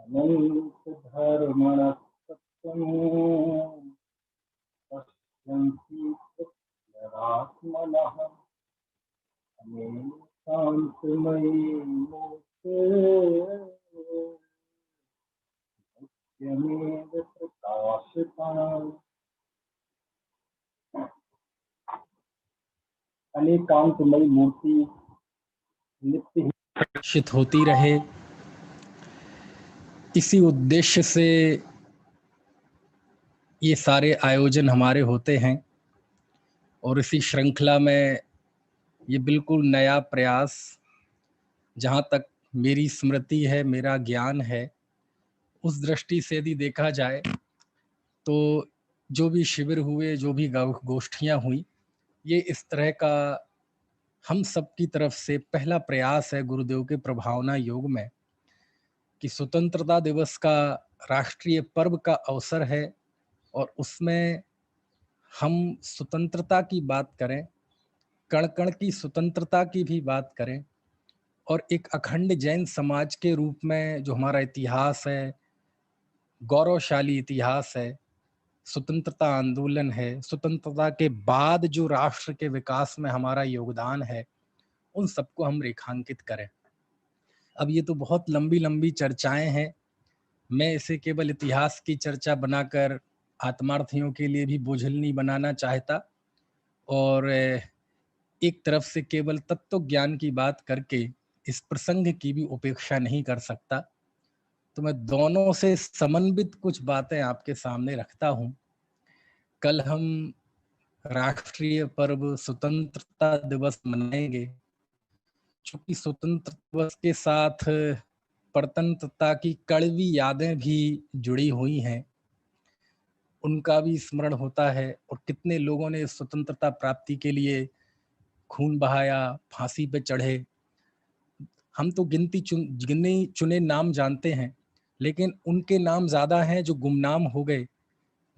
अनंत धर्मणः सत्यम् पश्यन्ति तदात्मनः अनेन शान्तमयी मूर्ते यमेव प्रकाशिताम्। अनेकांतमयी मूर्ति नित्य ही प्रकाशित होती रहे, इसी उद्देश्य से ये सारे आयोजन हमारे होते हैं। और इसी श्रृंखला में ये बिल्कुल नया प्रयास, जहाँ तक मेरी स्मृति है, मेरा ज्ञान है, उस दृष्टि से यदि देखा जाए तो जो भी शिविर हुए, जो भी गोष्ठियाँ हुई, ये इस तरह का हम सब की तरफ से पहला प्रयास है गुरुदेव के प्रभावना योग में कि स्वतंत्रता दिवस का राष्ट्रीय पर्व का अवसर है और उसमें हम स्वतंत्रता की बात करें, कण कण की स्वतंत्रता की भी बात करें और एक अखंड जैन समाज के रूप में जो हमारा इतिहास है, गौरवशाली इतिहास है, स्वतंत्रता आंदोलन है, स्वतंत्रता के बाद जो राष्ट्र के विकास में हमारा योगदान है, उन सबको हम रेखांकित करें। अब ये तो बहुत लंबी लंबी चर्चाएं हैं, मैं इसे केवल इतिहास की चर्चा बनाकर आत्मार्थियों के लिए भी बोझिल नहीं बनाना चाहता और एक तरफ से केवल तत्व ज्ञान की बात करके इस प्रसंग की भी उपेक्षा नहीं कर सकता। तो मैं दोनों से समन्वित कुछ बातें आपके सामने रखता हूं। कल हम राष्ट्रीय पर्व स्वतंत्रता दिवस मनाएंगे। चूंकि स्वतंत्र दिवस के साथ परतंत्रता की कड़वी यादें भी जुड़ी हुई हैं, उनका भी स्मरण होता है और कितने लोगों ने स्वतंत्रता प्राप्ति के लिए खून बहाया, फांसी पे चढ़े। हम तो गिने चुने नाम जानते हैं, लेकिन उनके नाम ज्यादा हैं जो गुमनाम हो गए,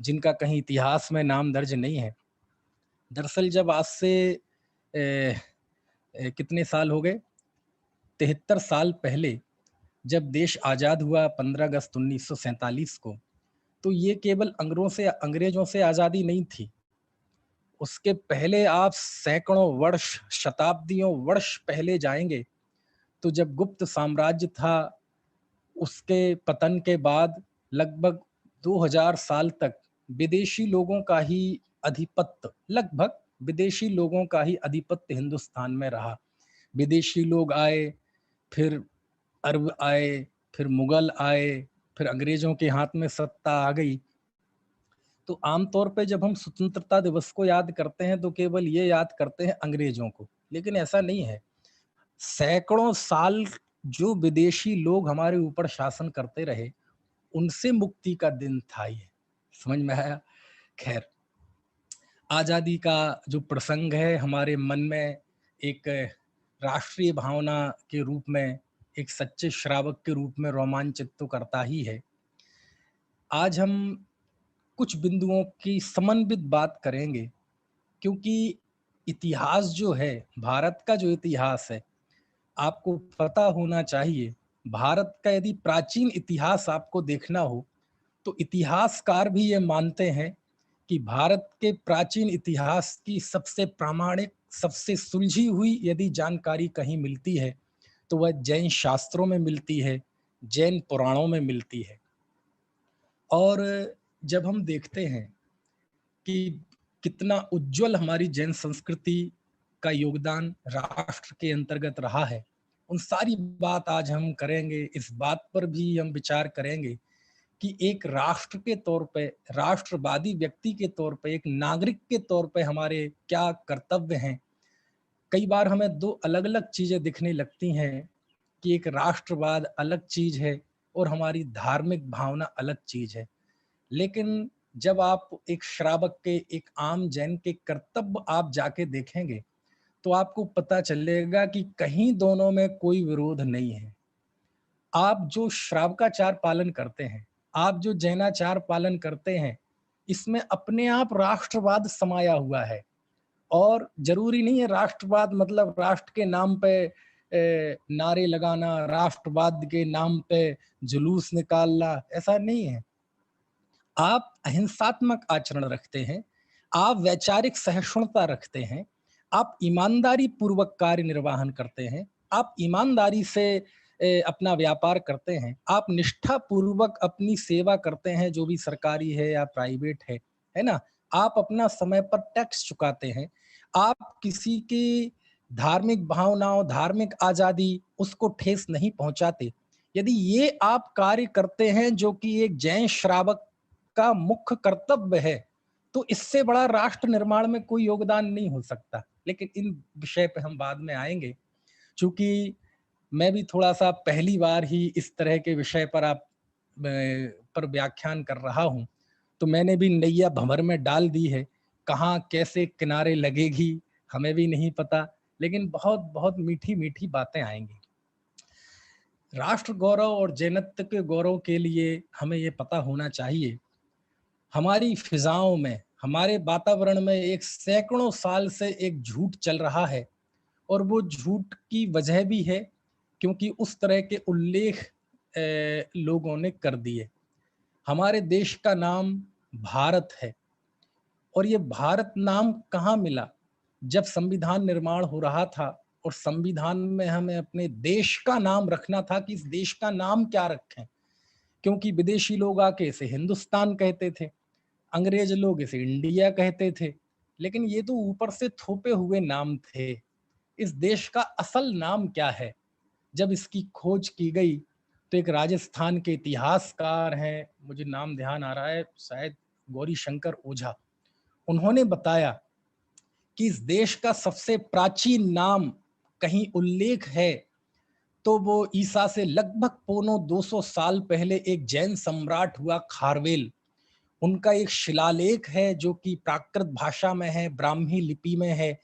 जिनका कहीं इतिहास में नाम दर्ज नहीं है। दरअसल जब आज से कितने साल हो गए, 73 साल पहले जब देश आजाद हुआ 15 अगस्त 1947 को, तो ये केवल अंग्रेजों से आजादी नहीं थी। उसके पहले आप सैकड़ों वर्ष, शताब्दियों वर्ष पहले जाएंगे तो जब गुप्त साम्राज्य था, उसके पतन के बाद लगभग 2000 साल तक विदेशी लोगों का ही आधिपत्य, लगभग विदेशी लोगों का ही आधिपत्य हिंदुस्तान में रहा। विदेशी लोग आए, फिर अरब आए, फिर मुगल आए, फिर अंग्रेजों के हाथ में सत्ता आ गई। तो आमतौर पे जब हम स्वतंत्रता दिवस को याद करते हैं तो केवल ये याद करते हैं अंग्रेजों को, लेकिन ऐसा नहीं है। सैकड़ों साल जो विदेशी लोग हमारे ऊपर शासन करते रहे, उनसे मुक्ति का दिन था ये। समझ में आया? खैर, आजादी का जो प्रसंग है हमारे मन में एक राष्ट्रीय भावना के रूप में, एक सच्चे श्रावक के रूप में रोमांचित तो करता ही है। आज हम कुछ बिंदुओं की समन्वित बात करेंगे, क्योंकि इतिहास जो है, भारत का जो इतिहास है, आपको पता होना चाहिए। भारत का यदि प्राचीन इतिहास आपको देखना हो तो इतिहासकार भी ये मानते हैं कि भारत के प्राचीन इतिहास की सबसे प्रामाणिक, सबसे सुलझी हुई यदि जानकारी कहीं मिलती है तो वह जैन शास्त्रों में मिलती है, जैन पुराणों में मिलती है। और जब हम देखते हैं कि कितना उज्जवल हमारी जैन संस्कृति का योगदान राष्ट्र के अंतर्गत रहा है, उन सारी बात आज हम करेंगे। इस बात पर भी हम विचार करेंगे कि एक राष्ट्र के तौर पे, राष्ट्रवादी व्यक्ति के तौर पे, एक नागरिक के तौर पे हमारे क्या कर्तव्य हैं। कई बार हमें दो अलग अलग चीजें दिखने लगती हैं कि एक राष्ट्रवाद अलग चीज है और हमारी धार्मिक भावना अलग चीज है। लेकिन जब आप एक श्रावक के, एक आम जैन के कर्तव्य आप जाके देखेंगे तो आपको पता चलेगा कि कहीं दोनों में कोई विरोध नहीं है। आप जो श्रावकाचार पालन करते हैं, आप जो जैनाचार पालन करते हैं, इसमें अपने आप राष्ट्रवाद समाया हुआ है। और जरूरी नहीं है राष्ट्रवाद मतलब राष्ट्र के नाम पे नारे लगाना, राष्ट्रवाद के नाम पे जुलूस निकालना, ऐसा नहीं है। आप अहिंसात्मक आचरण रखते हैं, आप वैचारिक सहिष्णुता रखते हैं, आप ईमानदारी पूर्वक कार्य निर्वहन करते हैं, आप ईमानदारी से अपना व्यापार करते हैं, आप निष्ठा पूर्वक अपनी सेवा करते हैं, जो भी सरकारी है या प्राइवेट है ना? आप अपना समय पर टैक्स चुकाते हैं, आप किसी की धार्मिक भावनाओं, धार्मिक आज़ादी उसको ठेस नहीं पहुँचाते। यदि ये आप कार्य करते हैं जो कि एक जैन श्रावक का मुख्य कर्तव्य है, तो इससे बड़ा राष्ट्र निर्माण में कोई योगदान नहीं हो सकता। लेकिन इन विषय पे हम बाद में आएँगे। चूँकि मैं भी थोड़ा-सा पहली बार ही इस तरह के विषय पर पर व्याख्यान कर रहा हूँ, तो मैंने भी नैया भंवर में डाल दी है। कहाँ कैसे किनारे लगेगी, हमें भी नहीं पता, लेकिन बहुत-बहुत मीठी-मीठी बातें आएँगी। राष्ट्र गौरव और जैनत्व के गौरव के लिए हमें ये पता होना चाहिए, हमारी फिजाओं में, हमारे वातावरण में एक सैकड़ों साल से एक झूठ चल रहा है, और वो झूठ की वजह भी है क्योंकि उस तरह के उल्लेख लोगों ने कर दिए। हमारे देश का नाम भारत है, और ये भारत नाम कहाँ मिला? जब संविधान निर्माण हो रहा था और संविधान में हमें अपने देश का नाम रखना था कि इस देश का नाम क्या रखें, क्योंकि विदेशी लोग आके इसे हिंदुस्तान कहते थे, अंग्रेज लोग इसे इंडिया कहते थे, लेकिन ये तो ऊपर से थोपे हुए नाम थे। इस देश का असल नाम क्या है? जब इसकी खोज की गई, तो एक राजस्थान के इतिहासकार हैं, मुझे नाम ध्यान आ रहा है, शायद गौरी शंकर ओझा, उन्होंने बताया कि इस देश का सबसे प्राचीन नाम कहीं उल्लेख है, तो वो ईसा से लगभग पौनो 200 साल पहले एक जैन सम्राट हुआ खारवेल, उनका एक शिलालेख है जो कि प्राकृत भाषा में है, ब्राह्मी लिपि में है,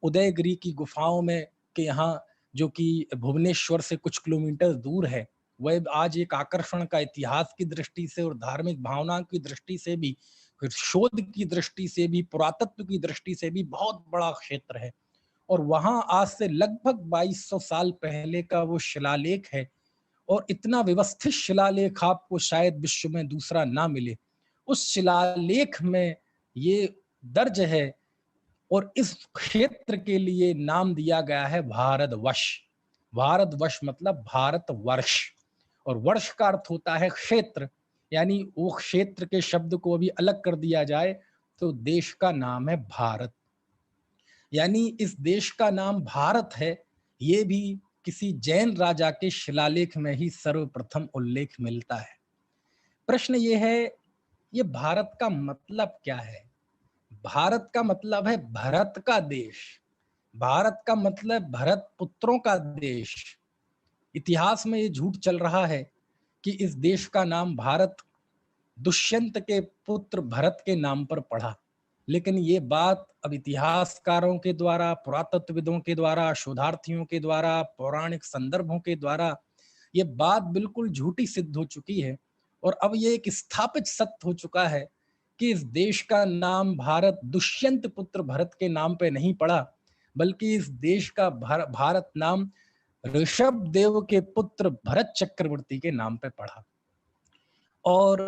उदयगिरी की गुफाओं में के यहाँ, जो कि भुवनेश्वर से कुछ किलोमीटर दूर है। वह आज एक आकर्षण का इतिहास की दृष्टि से और धार्मिक भावना की दृष्टि से भी, फिर शोध की दृष्टि से भी, पुरातत्व की दृष्टि से भी बहुत बड़ा क्षेत्र है। और वहाँ आज से लगभग 2200 साल पहले का वो शिलालेख है, और इतना व्यवस्थित शिलालेख आपको शायद विश्व में दूसरा ना मिले। उस शिलालेख में ये दर्ज है, और इस क्षेत्र के लिए नाम दिया गया है भारतवर्ष। भारतवर्ष मतलब भारतवर्ष, और वर्ष का अर्थ होता है क्षेत्र, यानी वो क्षेत्र के शब्द को अभी अलग कर दिया जाए तो देश का नाम है भारत। यानी इस देश का नाम भारत है, ये भी किसी जैन राजा के शिलालेख में ही सर्वप्रथम उल्लेख मिलता है। प्रश्न ये है, ये भारत का मतलब क्या है? भारत का मतलब है भरत का देश। भारत का मतलब भरत पुत्रों का देश। इतिहास में ये झूठ चल रहा है कि इस देश का नाम भारत दुष्यंत के पुत्र भरत के नाम पर पड़ा, लेकिन ये बात अब इतिहासकारों के द्वारा, पुरातत्वविदों के द्वारा, शोधार्थियों के द्वारा, पौराणिक संदर्भों के द्वारा ये बात बिल्कुल झूठी सिद्ध हो चुकी है। और अब ये एक स्थापित सत्य हो चुका है कि इस देश का नाम भारत दुष्यंत पुत्र भरत के नाम पे नहीं पड़ा, बल्कि इस देश का भारत नाम ऋषभ देव के पुत्र भरत चक्रवर्ती के नाम पे पड़ा। और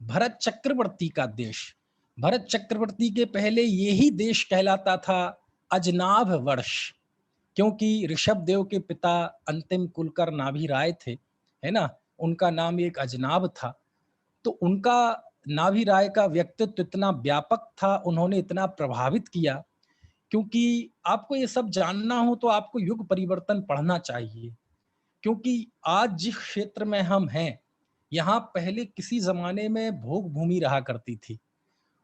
भरत चक्रवर्ती का देश, भरत चक्रवर्ती के पहले यही देश कहलाता था अजनाभ वर्ष, क्योंकि ऋषभ देव के पिता अंतिम कुलकर नाभि राय थे, है ना? उनका नाम एक अजनाभ था। तो उनका, नाभि राय का व्यक्तित्व इतना व्यापक था, उन्होंने इतना प्रभावित किया, क्योंकि आपको ये सब जानना हो तो आपको युग परिवर्तन पढ़ना चाहिए। क्योंकि आज जिस क्षेत्र में हम हैं, यहाँ पहले किसी ज़माने में भोग भूमि रहा करती थी,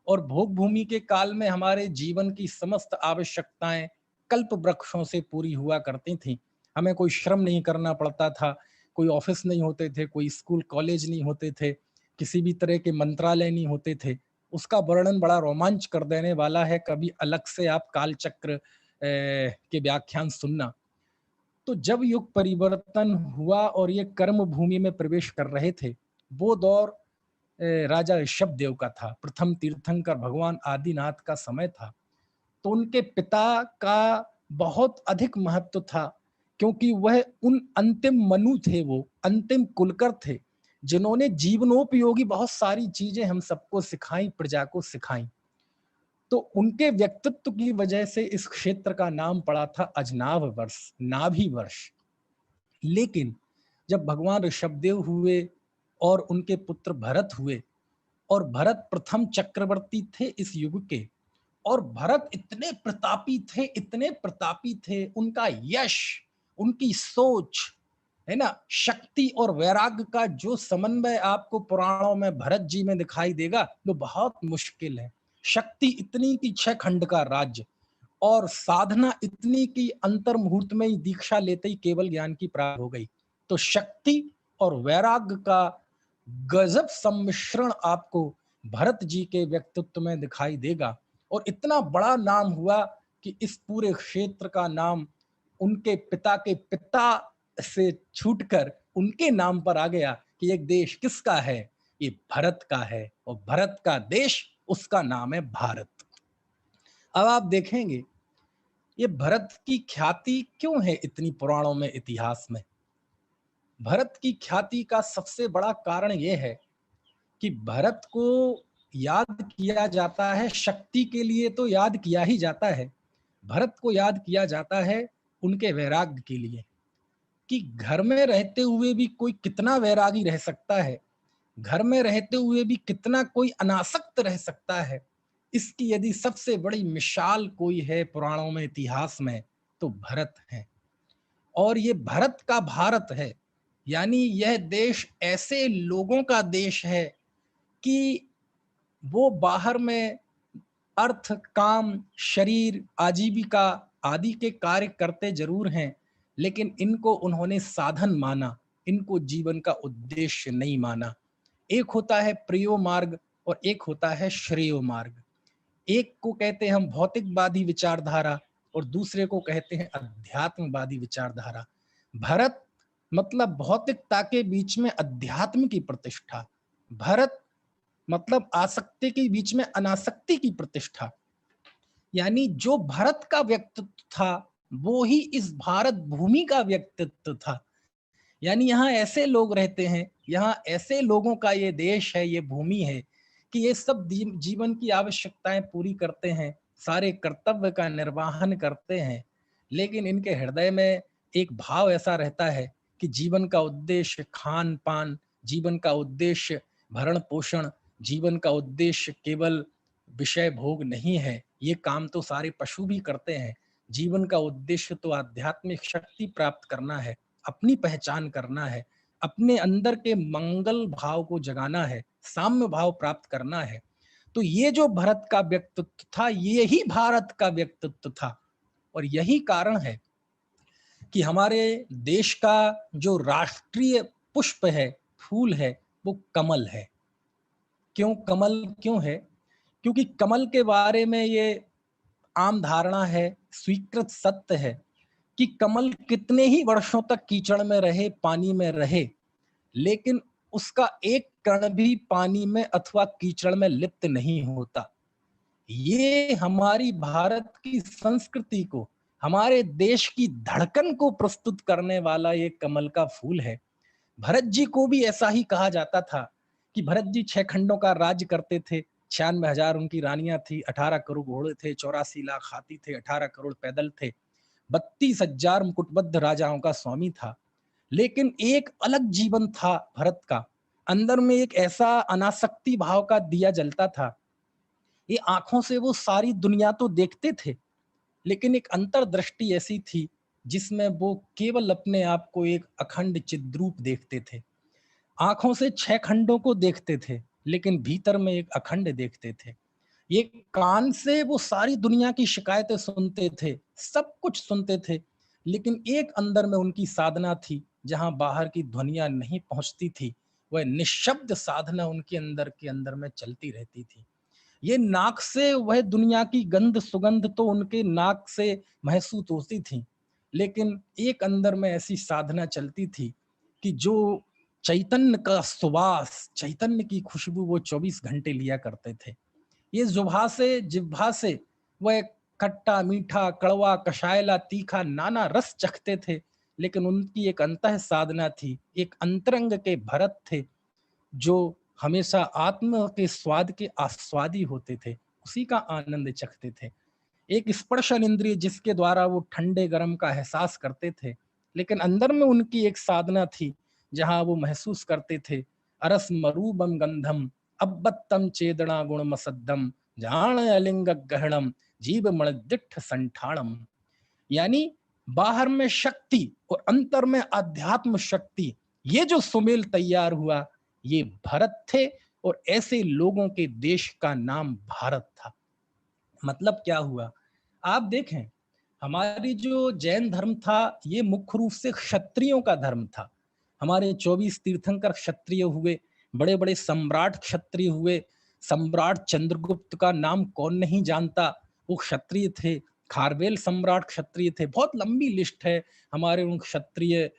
और भोग भूमि के काल में हमारे जीवन की समस्त आवश्यकताएं कल्प वृक्षों से पूरी हुआ करती थीं। हमें कोई श्रम नहीं करना पड़ता था, कोई ऑफिस नहीं होते थे, कोई स्कूल कॉलेज नहीं होते थे, किसी भी तरह के मंत्रालय नहीं होते थे। उसका वर्णन बड़ा रोमांच कर देने वाला है, कभी अलग से आप कालचक्र के व्याख्यान सुनना। तो जब युग परिवर्तन हुआ और ये कर्म भूमि में प्रवेश कर रहे थे, वो दौर राजा ऋषभ देव का था, प्रथम तीर्थंकर भगवान आदिनाथ का समय था। तो उनके पिता का बहुत अधिक महत्व था, क्योंकि वह उन अंतिम मनु थे, वो अंतिम कुलकर थे जिन्होंने जीवनोपयोगी बहुत सारी चीजें हम सबको सिखाई, प्रजा को सिखाई। तो उनके व्यक्तित्व की वजह से इस क्षेत्र का नाम पड़ा था अजनाभ वर्ष, नाभि वर्ष। लेकिन जब भगवान ऋषभदेव हुए और उनके पुत्र भरत हुए, और भरत प्रथम चक्रवर्ती थे इस युग के, और भरत इतने प्रतापी थे, इतने प्रतापी थे, उनका यश, उनकी सोच, है ना, शक्ति और वैराग्य का जो समन्वय आपको पुराणों में भरत जी में दिखाई देगा वो बहुत मुश्किल है। शक्ति इतनी कि 6 खंड का राज्य, और साधना इतनी कि अंतर मुहूर्त में ही दीक्षा लेते ही केवल ज्ञान की प्राप्ति हो गई। तो शक्ति और वैराग्य का गजब सम्मिश्रण आपको भरत जी के व्यक्तित्व में दिखाई देगा, और इतना बड़ा नाम हुआ कि इस पूरे क्षेत्र का नाम उनके पिता के पिता से छूटकर उनके नाम पर आ गया कि एक देश किसका है, ये भरत का है, और भरत का देश उसका नाम है भारत। अब आप देखेंगे ये भरत की ख्याति क्यों है इतनी पुराणों में, इतिहास में। भरत की ख्याति का सबसे बड़ा कारण यह है कि भरत को याद किया जाता है, शक्ति के लिए तो याद किया ही जाता है, भरत को याद किया जाता है उनके वैराग्य के लिए, कि घर में रहते हुए भी कोई कितना वैरागी रह सकता है, घर में रहते हुए भी कितना कोई अनासक्त रह सकता है। इसकी यदि सबसे बड़ी मिसाल कोई है पुराणों में, इतिहास में, तो भरत है। और ये भरत का भारत है, यानी यह देश ऐसे लोगों का देश है कि वो बाहर में अर्थ, काम, शरीर, आजीविका आदि के कार्य करते जरूर हैं, लेकिन इनको उन्होंने साधन माना, इनको जीवन का उद्देश्य नहीं माना। एक होता है प्रियो मार्ग और एक होता है श्रेयो मार्ग। एक को कहते हैं हम भौतिकवादी विचारधारा और दूसरे को कहते हैं अध्यात्मवादी विचारधारा। भरत मतलब भौतिकता के बीच में अध्यात्म की प्रतिष्ठा, भरत मतलब आसक्ति के बीच में अनासक्ति की प्रतिष्ठा। यानी जो भरत का व्यक्तित्व था वो ही इस भारत भूमि का व्यक्तित्व था। यानी यहाँ ऐसे लोग रहते हैं, यहाँ ऐसे लोगों का ये देश है, ये भूमि है कि ये सब जीवन की आवश्यकताएं पूरी करते हैं, सारे कर्तव्य का निर्वहन करते हैं, लेकिन इनके हृदय में एक भाव ऐसा रहता है कि जीवन का उद्देश्य खान पान, जीवन का उद्देश्य भरण पोषण, जीवन का उद्देश्य केवल विषय भोग नहीं है। ये काम तो सारे पशु भी करते हैं। जीवन का उद्देश्य तो आध्यात्मिक शक्ति प्राप्त करना है, अपनी पहचान करना है, अपने अंदर के मंगल भाव को जगाना है, साम्य भाव प्राप्त करना है। तो ये जो भरत का व्यक्तित्व था, ये ही भारत का व्यक्तित्व था। और यही कारण है कि हमारे देश का जो राष्ट्रीय पुष्प है, फूल है, वो कमल है। क्यों कमल क्यों है? क्योंकि कमल के बारे में ये आम धारणा है, स्वीकृत सत्य है कि कमल कितने ही वर्षों तक कीचड़ में रहे, पानी में रहे, लेकिन उसका एक कण भी पानी में अथवा कीचड़ में लिप्त नहीं होता। ये हमारी भारत की संस्कृति को, हमारे देश की धड़कन को प्रस्तुत करने वाला ये कमल का फूल है। भरत जी को भी ऐसा ही कहा जाता था कि भरत जी 6 खंडों का राज्य करते थे, 96,000 उनकी रानियां थी, 18 करोड़ घोड़े थे, 84 लाख हाथी थे, 18 करोड़ पैदल थे, 32,000 मुकुटबद्ध राजाओं का स्वामी था। लेकिन एक अलग जीवन था भरत का, अंदर में एक ऐसा अनासक्ति भाव का दिया जलता था। ये आंखों से वो सारी दुनिया तो देखते थे, लेकिन एक अंतर्दृष्टि ऐसी थी जिसमें वो केवल अपने आप को एक अखंड चिद्रूप देखते थे। आंखों से 6 खंडों को देखते थे, लेकिन भीतर में एक अखंड देखते थे। ये कान से वो सारी दुनिया की शिकायतें सुनते थे, सब कुछ सुनते थे, लेकिन एक अंदर में उनकी साधना थी जहां बाहर की ध्वनियां नहीं पहुंचती थी। वह निशब्द साधना उनके अंदर के अंदर में चलती रहती थी। ये नाक से वह दुनिया की गंध सुगंध तो उनके नाक से महसूस होती थी, लेकिन एक अंदर में ऐसी साधना चलती थी कि जो चैतन्य का सुवास, चैतन्य की खुशबू वो 24 घंटे लिया करते थे। ये जुभा से, जिह्वा से वह खट्टा मीठा कड़वा कषायला तीखा नाना रस चखते थे, लेकिन उनकी एक अंतः साधना थी, एक अंतरंग के भरत थे जो हमेशा आत्म के स्वाद के आस्वादी होते थे, उसी का आनंद चखते थे। एक स्पर्शन इंद्रिय जिसके द्वारा वो ठंडे गर्म का एहसास करते थे, लेकिन अंदर में उनकी एक साधना थी जहां वो महसूस करते थे अरस मरूबम गंधम अब्बत्तम चेदना गुण मसद्दम जान अलिंग गहणम जीव मणदिठ संठाणम। यानी बाहर में शक्ति और अंतर में अध्यात्म शक्ति, ये जो सुमेल तैयार हुआ, ये भरत थे और ऐसे लोगों के देश का नाम भारत था। मतलब क्या हुआ, आप देखें, हमारी जो जैन धर्म था ये मुख्य रूप से क्षत्रियों का धर्म था। हमारे 24 तीर्थंकर क्षत्रिय हुए, बड़े बड़े सम्राट क्षत्रिय हुए। सम्राट चंद्रगुप्त का नाम कौन नहीं जानता, वो क्षत्रिय थे। खारवेल सम्राट क्षत्रिय थे। बहुत लंबी लिस्ट है हमारे उन क्षत्रिय।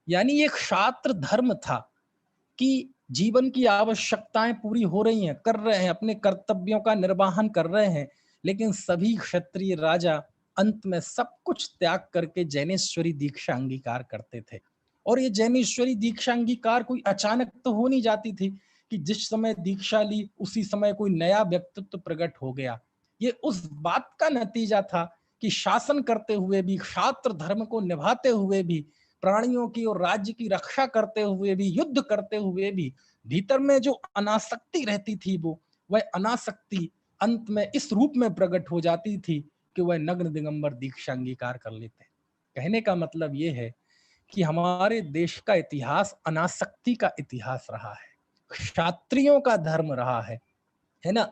यानी एक क्षात्र धर्म था कि जीवन की आवश्यकताएं पूरी हो रही हैं, कर रहे हैं, अपने कर्तव्यों का निर्वहन कर रहे हैं, लेकिन सभी क्षत्रिय राजा अंत में सब कुछ त्याग करके जैनेश्वरी दीक्षा अंगीकार करते थे। और ये जैनेश्वरी दीक्षा अंगीकार कोई अचानक तो हो नहीं जाती थी कि जिस समय दीक्षा ली उसी समय कोई नया व्यक्तित्व प्रकट हो गया। ये उस बात का नतीजा था कि शासन करते हुए भी, क्षात्र धर्म को निभाते हुए भी, प्राणियों की और राज्य की रक्षा करते हुए भी, युद्ध करते हुए भी, भीतर में जो अनासक्ति रहती थी वो वह अनासक्ति अंत में इस रूप में प्रकट हो जाती थी कि वह नग्न दिगंबर दीक्षा अंगीकार कर लेते। कहने का मतलब यह है कि हमारे देश का इतिहास अनासक्ति का इतिहास रहा है, क्षात्रियों का धर्म रहा है ना।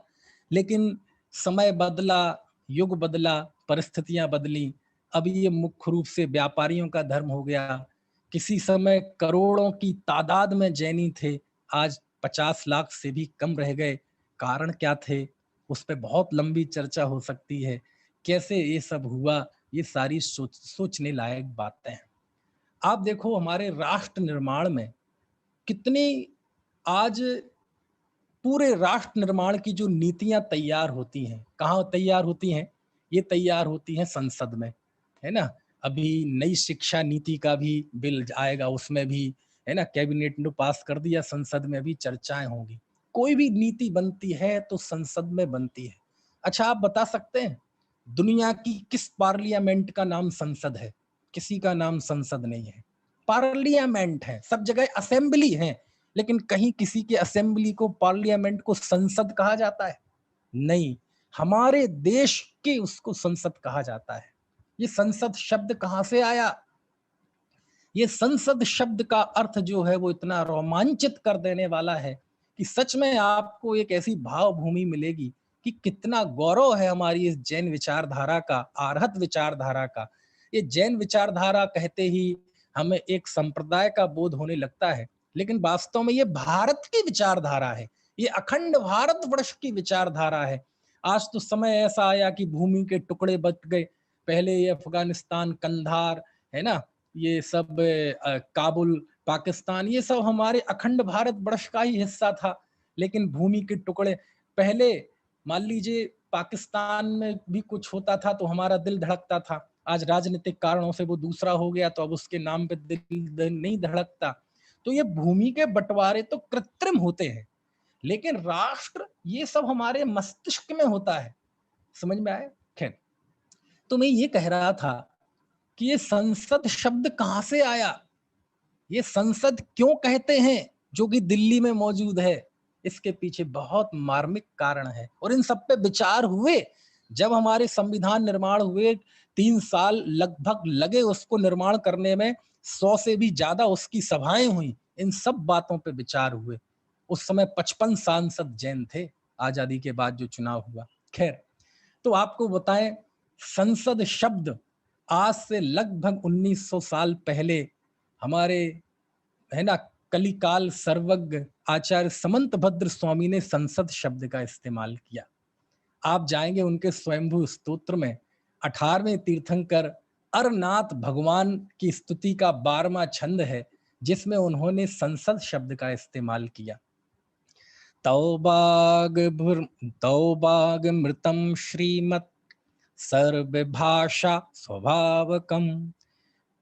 लेकिन समय बदला, युग बदला, परिस्थितियां बदली, अब ये मुख्य रूप से व्यापारियों का धर्म हो गया। किसी समय करोड़ों की तादाद में जैनी थे, आज 50 लाख से भी कम रह गए। कारण क्या थे, उस पर बहुत लंबी चर्चा हो सकती है। कैसे ये सब हुआ, ये सारी सोचने लायक बातें हैं। आप देखो हमारे राष्ट्र निर्माण में कितनी, आज पूरे राष्ट्र निर्माण की जो नीतियां तैयार होती हैं, कहाँ तैयार होती हैं, ये तैयार होती हैं संसद में, है ना। अभी नई शिक्षा नीति का भी बिल आएगा, उसमें भी, है ना, कैबिनेट ने पास कर दिया, संसद में भी चर्चाएं होंगी। कोई भी नीति बनती है तो संसद में बनती है। अच्छा, आप बता सकते हैं दुनिया की किस पार्लियामेंट का नाम संसद है? किसी का नाम संसद नहीं है, पार्लियामेंट है। सब जगह असेंबली है, लेकिन कहीं किसी के असेंबली को, पार्लियामेंट को संसद कहा जाता है? नहीं। हमारे देश के उसको संसद कहा जाता है। ये संसद शब्द कहां से आया? ये संसद शब्द का अर्थ जो है वो इतना रोमांचित कर देने वाला है कि सच में आपको एक ऐसी भाव भूमि मिलेगी कि कितना गौरव है हमारी इस जैन विचारधारा का, आर्हत विचारधारा का। ये जैन विचारधारा कहते ही हमें एक संप्रदाय का बोध होने लगता है, लेकिन वास्तव में ये भारत की विचारधारा है, ये अखंड भारत वर्ष की विचारधारा है। आज तो समय ऐसा आया कि भूमि के टुकड़े बट गए। पहले ये अफगानिस्तान, कंधार, है ना, ये सब काबुल, पाकिस्तान, ये सब हमारे अखंड भारत वर्ष का ही हिस्सा था। लेकिन भूमि के टुकड़े, पहले मान लीजिए पाकिस्तान में भी कुछ होता था तो हमारा दिल धड़कता था, आज राजनीतिक कारणों से वो दूसरा हो गया तो अब उसके नाम पे दिल नहीं धड़कता। तो ये भूमि के बंटवारे तो कृत्रिम होते हैं, लेकिन राष्ट्र ये सब हमारे मस्तिष्क में होता है। समझ में आया? खैर, तो मैं ये कह रहा था कि ये संसद शब्द कहां से आया, ये संसद क्यों कहते हैं जो कि दिल्ली में मौजूद है, इसके पीछे बहुत मार्मिक कारण है। और इन सब पे विचार हुए जब हमारे संविधान निर्माण हुए, 3 साल लगभग लगे उसको निर्माण करने में, 100 से भी ज्यादा उसकी सभाएं हुई, इन सब बातों पे विचार हुए। उस समय 55 सांसद जैन थे, आजादी के बाद जो चुनाव हुआ। खैर, तो आपको बताएं, संसद शब्द आज से लगभग 1900 साल पहले हमारे, है ना, कलिकाल सर्वज्ञ आचार्य समंत भद्र स्वामी ने संसद शब्द का इस्तेमाल किया। आप जाएंगे उनके स्वयंभू स्तोत्र में, 18वें तीर्थंकर अरनाथ भगवान की स्तुति का 12वां छंद है जिसमें उन्होंने संसद शब्द का इस्तेमाल किया। तौबाग तौबाग मृतम श्रीमत् सर्वभाषा स्वभावकम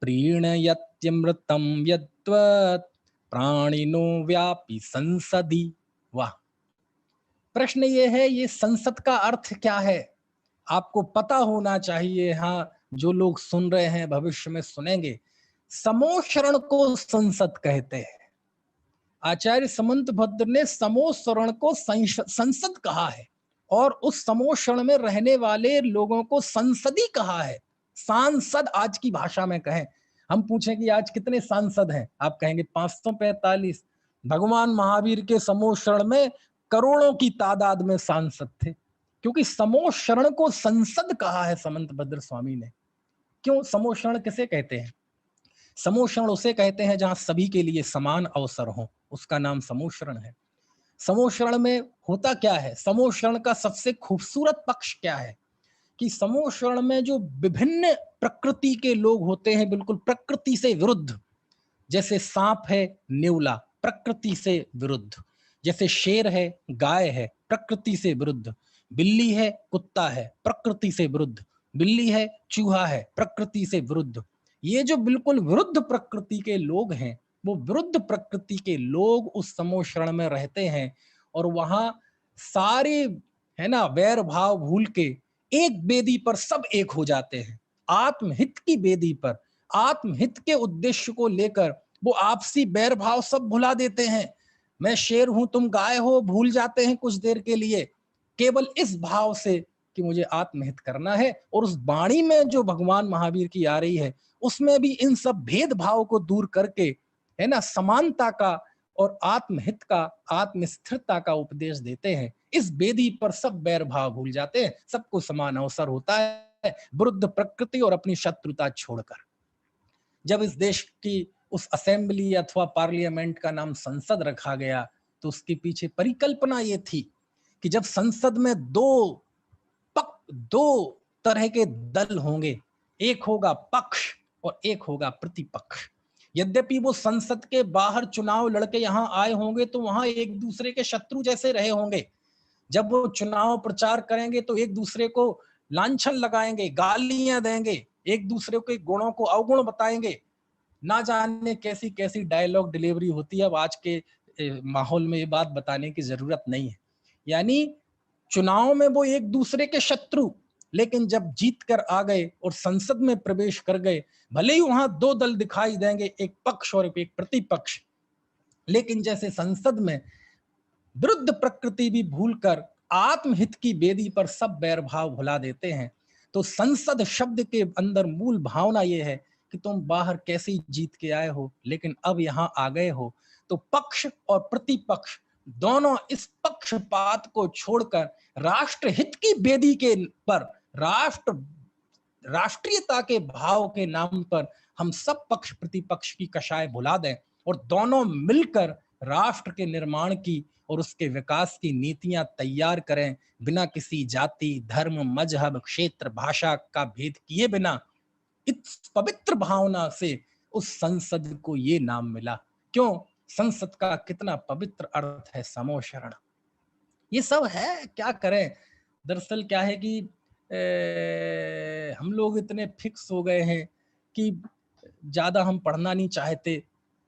प्रीणयत्यमृतं यद्वत् प्राणिनो व्यापी संसदि। वाह। प्रश्न ये है, ये संसद का अर्थ क्या है? आपको पता होना चाहिए। हाँ, जो लोग सुन रहे हैं भविष्य में सुनेंगे। समोशरण को संसद कहते हैं। आचार्य समंत भद्र ने समोशरण को संसद कहा है, और उस समोशरण में रहने वाले लोगों को संसदी कहा है। सांसद आज की भाषा में कहें, हम पूछें कि आज कितने सांसद हैं, आप कहेंगे 545। भगवान महावीर के समोशरण में करोड़ों की तादाद में सांसद थे, क्योंकि समोशरण को संसद कहा है समंत भद्र स्वामी ने। क्यों? समोशरण किसे कहते हैं? समोशरण उसे कहते हैं जहां सभी के लिए समान अवसर हो, उसका नाम समोशरण है। समोशरण में होता क्या है? समोशरण का सबसे खूबसूरत पक्ष क्या है कि समोशरण में जो विभिन्न प्रकृति के लोग होते हैं, बिल्कुल प्रकृति से विरुद्ध। जैसे सांप है, नेवला, प्रकृति से विरुद्ध। जैसे शेर है, गाय है, प्रकृति से विरुद्ध। बिल्ली है, कुत्ता है, प्रकृति से विरुद्ध। बिल्ली है, चूहा है, प्रकृति से विरुद्ध। ये जो बिल्कुल विरुद्ध प्रकृति के लोग हैं, वो विरुद्ध प्रकृति के लोग उस समोशरण में रहते हैं, और वहां सारे, है ना, वैर भाव भूल के एक वेदी पर सब एक हो जाते हैं। आत्महित की वेदी पर, आत्महित के उद्देश्य को लेकर वो आपसी बैर भाव सब भुला देते हैं। मैं शेर हूं, तुम गाय हो, भूल जाते हैं कुछ देर के लिए, केवल इस भाव से कि मुझे आत्महित करना है। और उस वाणी में जो भगवान महावीर की आ रही है, उसमें भी इन सब भेदभाव को दूर करके, है ना, समानता का और आत्महित का, आत्मस्थिरता का उपदेश देते हैं। इस वेदी पर सब बैर भाव भूल जाते हैं, सबको समान अवसर होता है, विरुद्ध प्रकृति और अपनी शत्रुता छोड़कर। जब इस देश की उस असेंबली अथवा पार्लियामेंट का नाम संसद रखा गया, तो उसके पीछे परिकल्पना ये थी कि जब संसद में दो तरह के दल होंगे, एक होगा पक्ष और एक होगा प्रतिपक्ष। यद्यपि वो संसद के बाहर चुनाव लड़के यहाँ आए होंगे, तो वहां एक दूसरे के शत्रु जैसे रहे होंगे। जब वो चुनाव प्रचार करेंगे तो एक दूसरे को लांछन लगाएंगे, गालियां देंगे, एक दूसरे के गुणों को अवगुण बताएंगे। ना जाने कैसी कैसी डायलॉग डिलीवरी होती है। अब आज के माहौल में ये बात बताने की जरूरत नहीं है। यानी चुनाव में वो एक दूसरे के शत्रु, लेकिन जब जीत कर आ गए और संसद में प्रवेश कर गए, भले ही वहां दो दल दिखाई देंगे, एक पक्ष और एक प्रतिपक्ष, लेकिन जैसे संसद में विरुद्ध प्रकृति भी भूलकर आत्महित की वेदी पर सब बैर भाव भुला देते हैं। तो संसद शब्द के अंदर मूल भावना यह है कि तुम बाहर कैसे जीत के आए हो, लेकिन अब यहां आ गए हो, तो पक्ष और प्रतिपक्ष दोनों इस पक्षपात को छोड़कर राष्ट्रहित की वेदी के पर, राष्ट्रीयता के भाव के नाम पर हम सब पक्ष प्रतिपक्ष की कषाय भुला दें और दोनों मिलकर राष्ट्र के निर्माण की और उसके विकास की नीतियां तैयार करें, बिना किसी जाति, धर्म, मजहब, क्षेत्र, भाषा का भेद किए बिना। इस पवित्र भावना से उस संसद को ये नाम मिला। क्यों? संसद का कितना पवित्र अर्थ है समोशरण। ये सब है, क्या करें। दरअसल क्या है कि हम लोग इतने फिक्स हो गए हैं कि ज्यादा हम पढ़ना नहीं चाहते,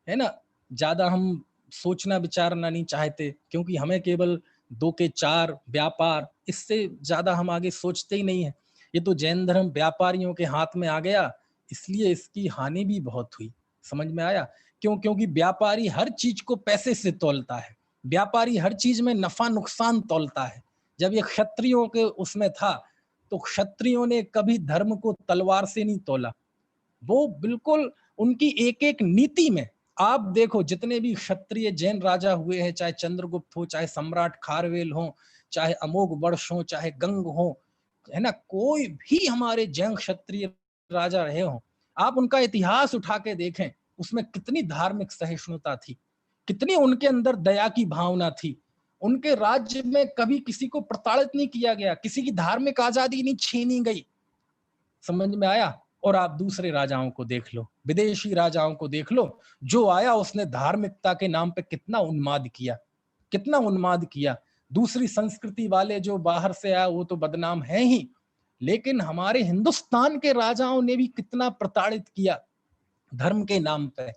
है ना, ज्यादा हम सोचना विचारना नहीं चाहते, क्योंकि हमें केवल 2 के 4 व्यापार, इससे ज्यादा हम आगे सोचते ही नहीं है। ये तो जैन धर्म व्यापारियों के हाथ में आ गया, इसलिए इसकी हानि भी बहुत हुई। समझ में आया? क्यों? क्योंकि व्यापारी हर चीज को पैसे से तौलता है, व्यापारी हर चीज में नफा नुकसान तौलता है। जब ये क्षत्रियों के उसमें था, तो क्षत्रियों ने कभी धर्म को तलवार से नहीं तोला। वो बिल्कुल उनकी एक एक नीति में, आप देखो जितने भी क्षत्रिय जैन राजा हुए हैं, चाहे चंद्रगुप्त हो, चाहे सम्राट खारवेल हो, चाहे अमोघ वर्ष हो, चाहे गंग हो, है ना, कोई भी हमारे जैन क्षत्रिय राजा रहे हो, आप उनका इतिहास उठा के देखें, उसमें कितनी धार्मिक सहिष्णुता थी, कितनी उनके अंदर दया की भावना थी। उनके राज्य में कभी किसी को प्रताड़ित नहीं किया गया, किसी की धार्मिक आजादी नहीं छीनी गई। समझ में आया? और आप दूसरे राजाओं को देख लो, विदेशी राजाओं को देख लो, जो आया उसने धार्मिकता के नाम पे कितना उन्माद किया, कितना उन्माद किया। दूसरी संस्कृति वाले जो बाहर से आया वो तो बदनाम है ही, लेकिन हमारे हिंदुस्तान के राजाओं ने भी कितना प्रताड़ित किया। धर्म के नाम पे।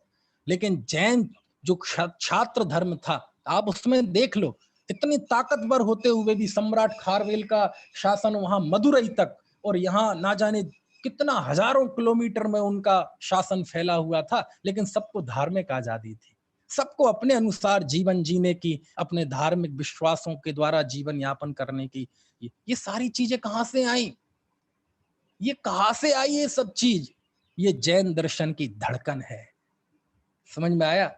लेकिन जैन जो छात्र धर्म था, आप उसमें देख लो, इतनी ताकतवर होते हुए भी सम्राट खारवेल का शासन वहां मदुरई तक, और यहाँ ना जाने कितना हजारों किलोमीटर में उनका शासन फैला हुआ था, लेकिन सबको धार्मिक आजादी थी, सबको अपने अनुसार जीवन जीने की, अपने धार्मिक विश्वासों के द्वारा जीवन यापन करने की। ये सारी चीजें कहां से आई? ये कहां से आई ये सब चीज? ये जैन दर्शन की धड़कन है। समझ में आया?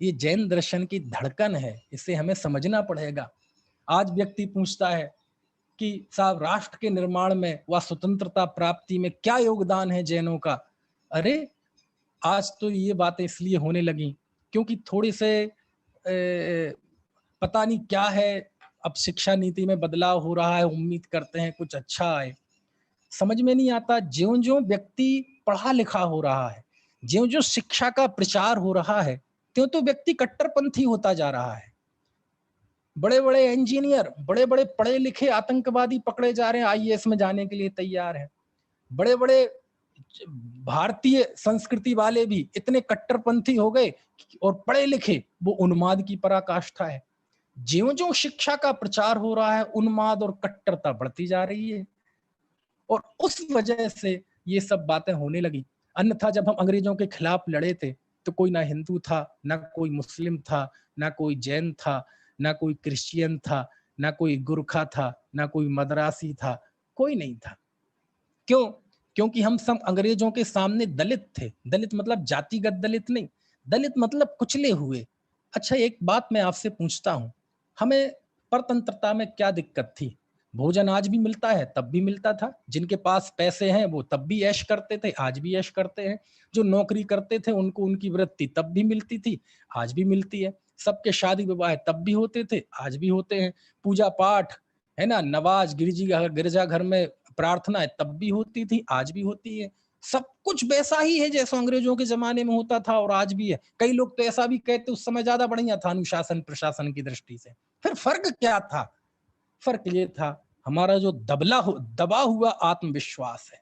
ये जैन दर्शन की धड़कन है, इसे हमें समझना पड़ेगा। आज व्यक्ति पूछता है कि साहब राष्ट्र के निर्माण में व स्वतंत्रता प्राप्ति में क्या योगदान है जैनों का? अरे आज तो ये बातें इसलिए होने लगी क्योंकि थोड़े से पता नहीं क्या है, अब शिक्षा नीति में बदलाव हो रहा है, उम्मीद करते हैं कुछ अच्छा आए। समझ में नहीं आता, ज्यों ज्यों व्यक्ति पढ़ा लिखा हो रहा है, ज्यों ज्यों शिक्षा का प्रचार हो रहा है, त्यों तो व्यक्ति कट्टरपंथी होता जा रहा है। बड़े बड़े इंजीनियर, बड़े बड़े पढ़े लिखे आतंकवादी पकड़े जा रहे हैं, आईएएस में जाने के लिए तैयार हैं। बड़े बड़े भारतीय संस्कृति वाले भी इतने कट्टरपंथी हो गए और पढ़े लिखे, वो उन्माद की पराकाष्ठा है। ज्यों ज्यों शिक्षा का प्रचार हो रहा है, उन्माद और कट्टरता बढ़ती जा रही है, और उस वजह से ये सब बातें होने लगी। अन्यथा जब हम अंग्रेजों के खिलाफ लड़े थे तो कोई ना हिंदू था, ना कोई मुस्लिम था, ना कोई जैन था, ना कोई क्रिश्चियन था, ना कोई गुरखा था, ना कोई मद्रासी था, कोई नहीं था। क्यों? क्योंकि हम सब अंग्रेजों के सामने दलित थे। दलित मतलब जातिगत दलित नहीं, दलित मतलब कुचले हुए। अच्छा, एक बात मैं आपसे पूछता हूं, हमें परतंत्रता में क्या दिक्कत थी? भोजन आज भी मिलता है, तब भी मिलता था। जिनके पास पैसे हैं वो तब भी ऐश करते थे, आज भी ऐश करते हैं। जो नौकरी करते थे उनको उनकी वृत्ति तब भी मिलती थी, आज भी मिलती है। सबके शादी विवाह तब भी होते थे, आज भी होते हैं। पूजा पाठ है ना, नवाज गिरजा घर में प्रार्थना तब भी होती थी, आज भी होती है। सब कुछ वैसा ही है जैसा अंग्रेजों के जमाने में होता था और आज भी है। कई लोग तो ऐसा भी कहते उस समय ज्यादा बढ़िया था अनुशासन प्रशासन की दृष्टि से। फिर फर्क क्या था? फर्क ये था, हमारा जो दबा हुआ आत्मविश्वास है,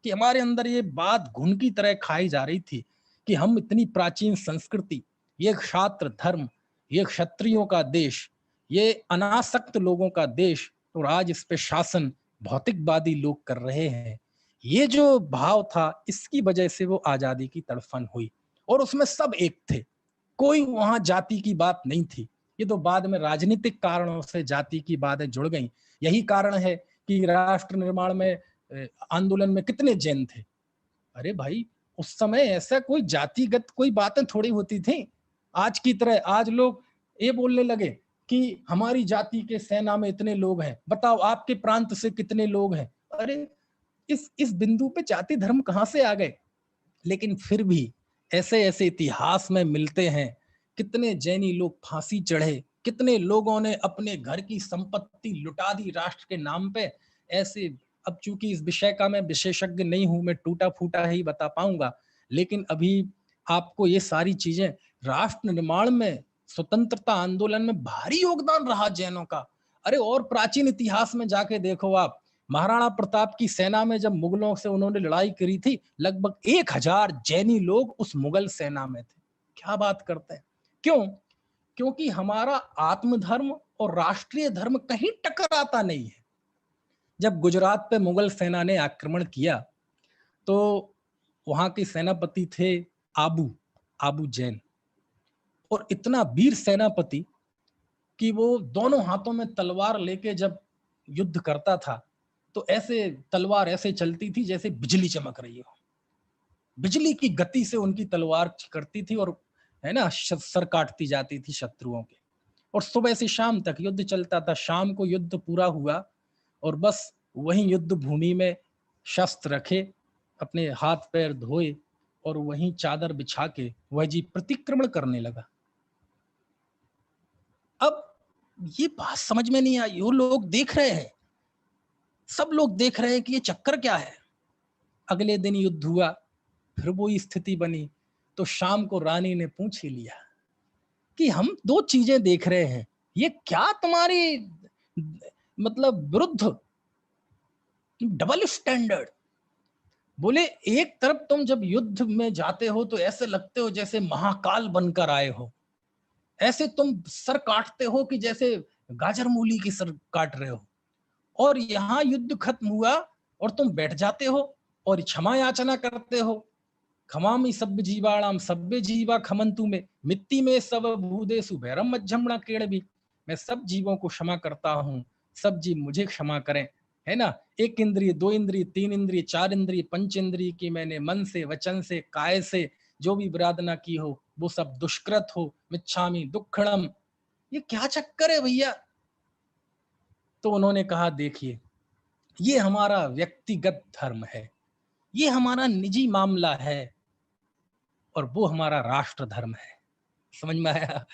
कि हमारे अंदर ये बात घुन की तरह खाई जा रही थी कि हम इतनी प्राचीन संस्कृति, ये क्षात्र धर्म, ये क्षत्रियों का देश, ये अनासक्त लोगों का देश, और आज इस पे शासन भौतिकवादी लोग कर रहे हैं। ये जो भाव था, इसकी वजह से वो आजादी की तड़फन हुई, और उसमें सब एक थे, कोई वहां जाति की बात नहीं थी। ये तो बाद में राजनीतिक कारणों से जाति की बातें जुड़ गई। यही कारण है कि राष्ट्र निर्माण में आंदोलन में कितने जैन थे। अरे भाई, उस समय ऐसा कोई जातिगत कोई बातें थोड़ी होती थी। आज की तरह आज लोग ये बोलने लगे कि हमारी जाति के सेना में इतने लोग हैं, बताओ आपके प्रांत से कितने लोग हैं। अरे इस बिंदु पे जाति धर्म कहां से आ गए? लेकिन फिर भी ऐसे ऐसे इतिहास में मिलते हैं, कितने जैनी लोग फांसी चढ़े, कितने लोगों ने अपने घर की संपत्ति लुटा दी राष्ट्र के नाम पे। ऐसे, अब चूंकि इस विषय का मैं विशेषज्ञ नहीं हूं, मैं टूटा फूटा ही बता पाऊंगा, लेकिन अभी आपको ये सारी चीजें, राष्ट्र निर्माण में स्वतंत्रता आंदोलन में भारी योगदान रहा जैनों का। अरे और प्राचीन इतिहास में जाके देखो आप, महाराणा प्रताप की सेना में जब मुगलों से उन्होंने लड़ाई करी थी, लगभग 1000 जैनी लोग उस मुगल सेना में थे। क्या बात करते हैं? क्यों? क्योंकि हमारा आत्मधर्म और राष्ट्रीय धर्म कहीं टकराता नहीं है। जब गुजरात पे मुगल सेना ने आक्रमण किया तो वहां के सेनापति थे आबू आबू जैन, और इतना वीर सेनापति कि वो दोनों हाथों में तलवार लेके जब युद्ध करता था तो ऐसे तलवार ऐसे चलती थी जैसे बिजली चमक रही हो। बिजली की गति से उनकी तलवार करती थी, और है ना, सर काटती जाती थी शत्रुओं के। और सुबह से शाम तक युद्ध चलता था। शाम को युद्ध पूरा हुआ और बस वहीं युद्ध भूमि में शस्त्र रखे, अपने हाथ पैर धोए, और वहीं चादर बिछा के वह जी प्रतिक्रमण करने लगा। अब ये बात समझ में नहीं आई। वो लोग देख रहे हैं, सब लोग देख रहे हैं कि ये चक्कर क्या है। अगले दिन युद्ध हुआ, फिर वो स्थिति बनी, तो शाम को रानी ने पूछ ही लिया कि हम दो चीजें देख रहे हैं, ये क्या तुम्हारी मतलब विरुद्ध, डबल स्टैंडर्ड, बोले एक तरफ तुम जब युद्ध में जाते हो तो ऐसे लगते हो जैसे महाकाल बनकर आए हो, ऐसे तुम सर काटते हो कि जैसे गाजर मूली की सर काट रहे हो, और यहाँ युद्ध खत्म हुआ और तुम बैठ जाते हो और क्षमा याचना करते हो। खमामि सभ्य जीवाणाम सभ्य जीवा खमंतु में मिट्टी में सब भूदेसु भैरम मज्जमणा केड़ भी। मैं सब जीवों को क्षमा करता हूँ, सब जीव मुझे क्षमा करें, है ना। एक इंद्रिय, दो इंद्रिय, तीन इंद्रिय, चार इंद्रिय, पंच इंद्रिय की मैंने मन से, वचन से, काय से जो भी विराधना की हो वो सब दुष्कृत हो, मिच्छामि दुक्खड़म। ये क्या चक्कर है भैया। तो उन्होंने कहा देखिए, ये हमारा व्यक्तिगत धर्म है, ये हमारा निजी मामला है, और वो हमारा राष्ट्र धर्म है। समझ में आया।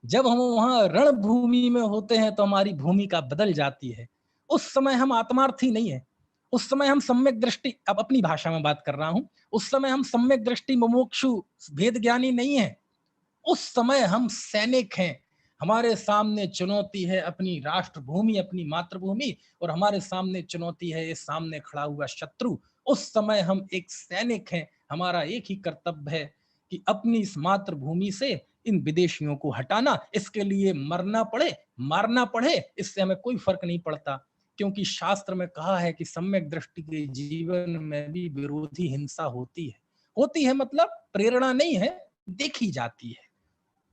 जब हम वहां रणभूमि में होते हैं तो हमारी भूमिका बदल जाती है। उस समय हम आत्मार्थी नहीं है, उस समय हम सम्यक दृष्टि, अब अपनी भाषा में बात कर रहा हूं, उस समय हम सम्यक दृष्टि मुमुक्षु भेद ज्ञानी नहीं है। उस समय हम सैनिक हैं, हमारे सामने चुनौती है अपनी राष्ट्र भूमि, अपनी मातृभूमि, और हमारे सामने चुनौती है इस सामने खड़ा हुआ शत्रु। उस समय हम एक सैनिक हैं, हमारा एक ही कर्तव्य है कि अपनी इस मातृभूमि से इन विदेशियों को हटाना, इसके लिए मरना पड़े मारना पड़े, इससे हमें कोई फर्क नहीं पड़ता। क्योंकि शास्त्र में कहा है कि सम्यक दृष्टि के जीवन में भी विरोधी हिंसा होती है। होती है मतलब प्रेरणा नहीं है, देखी जाती है,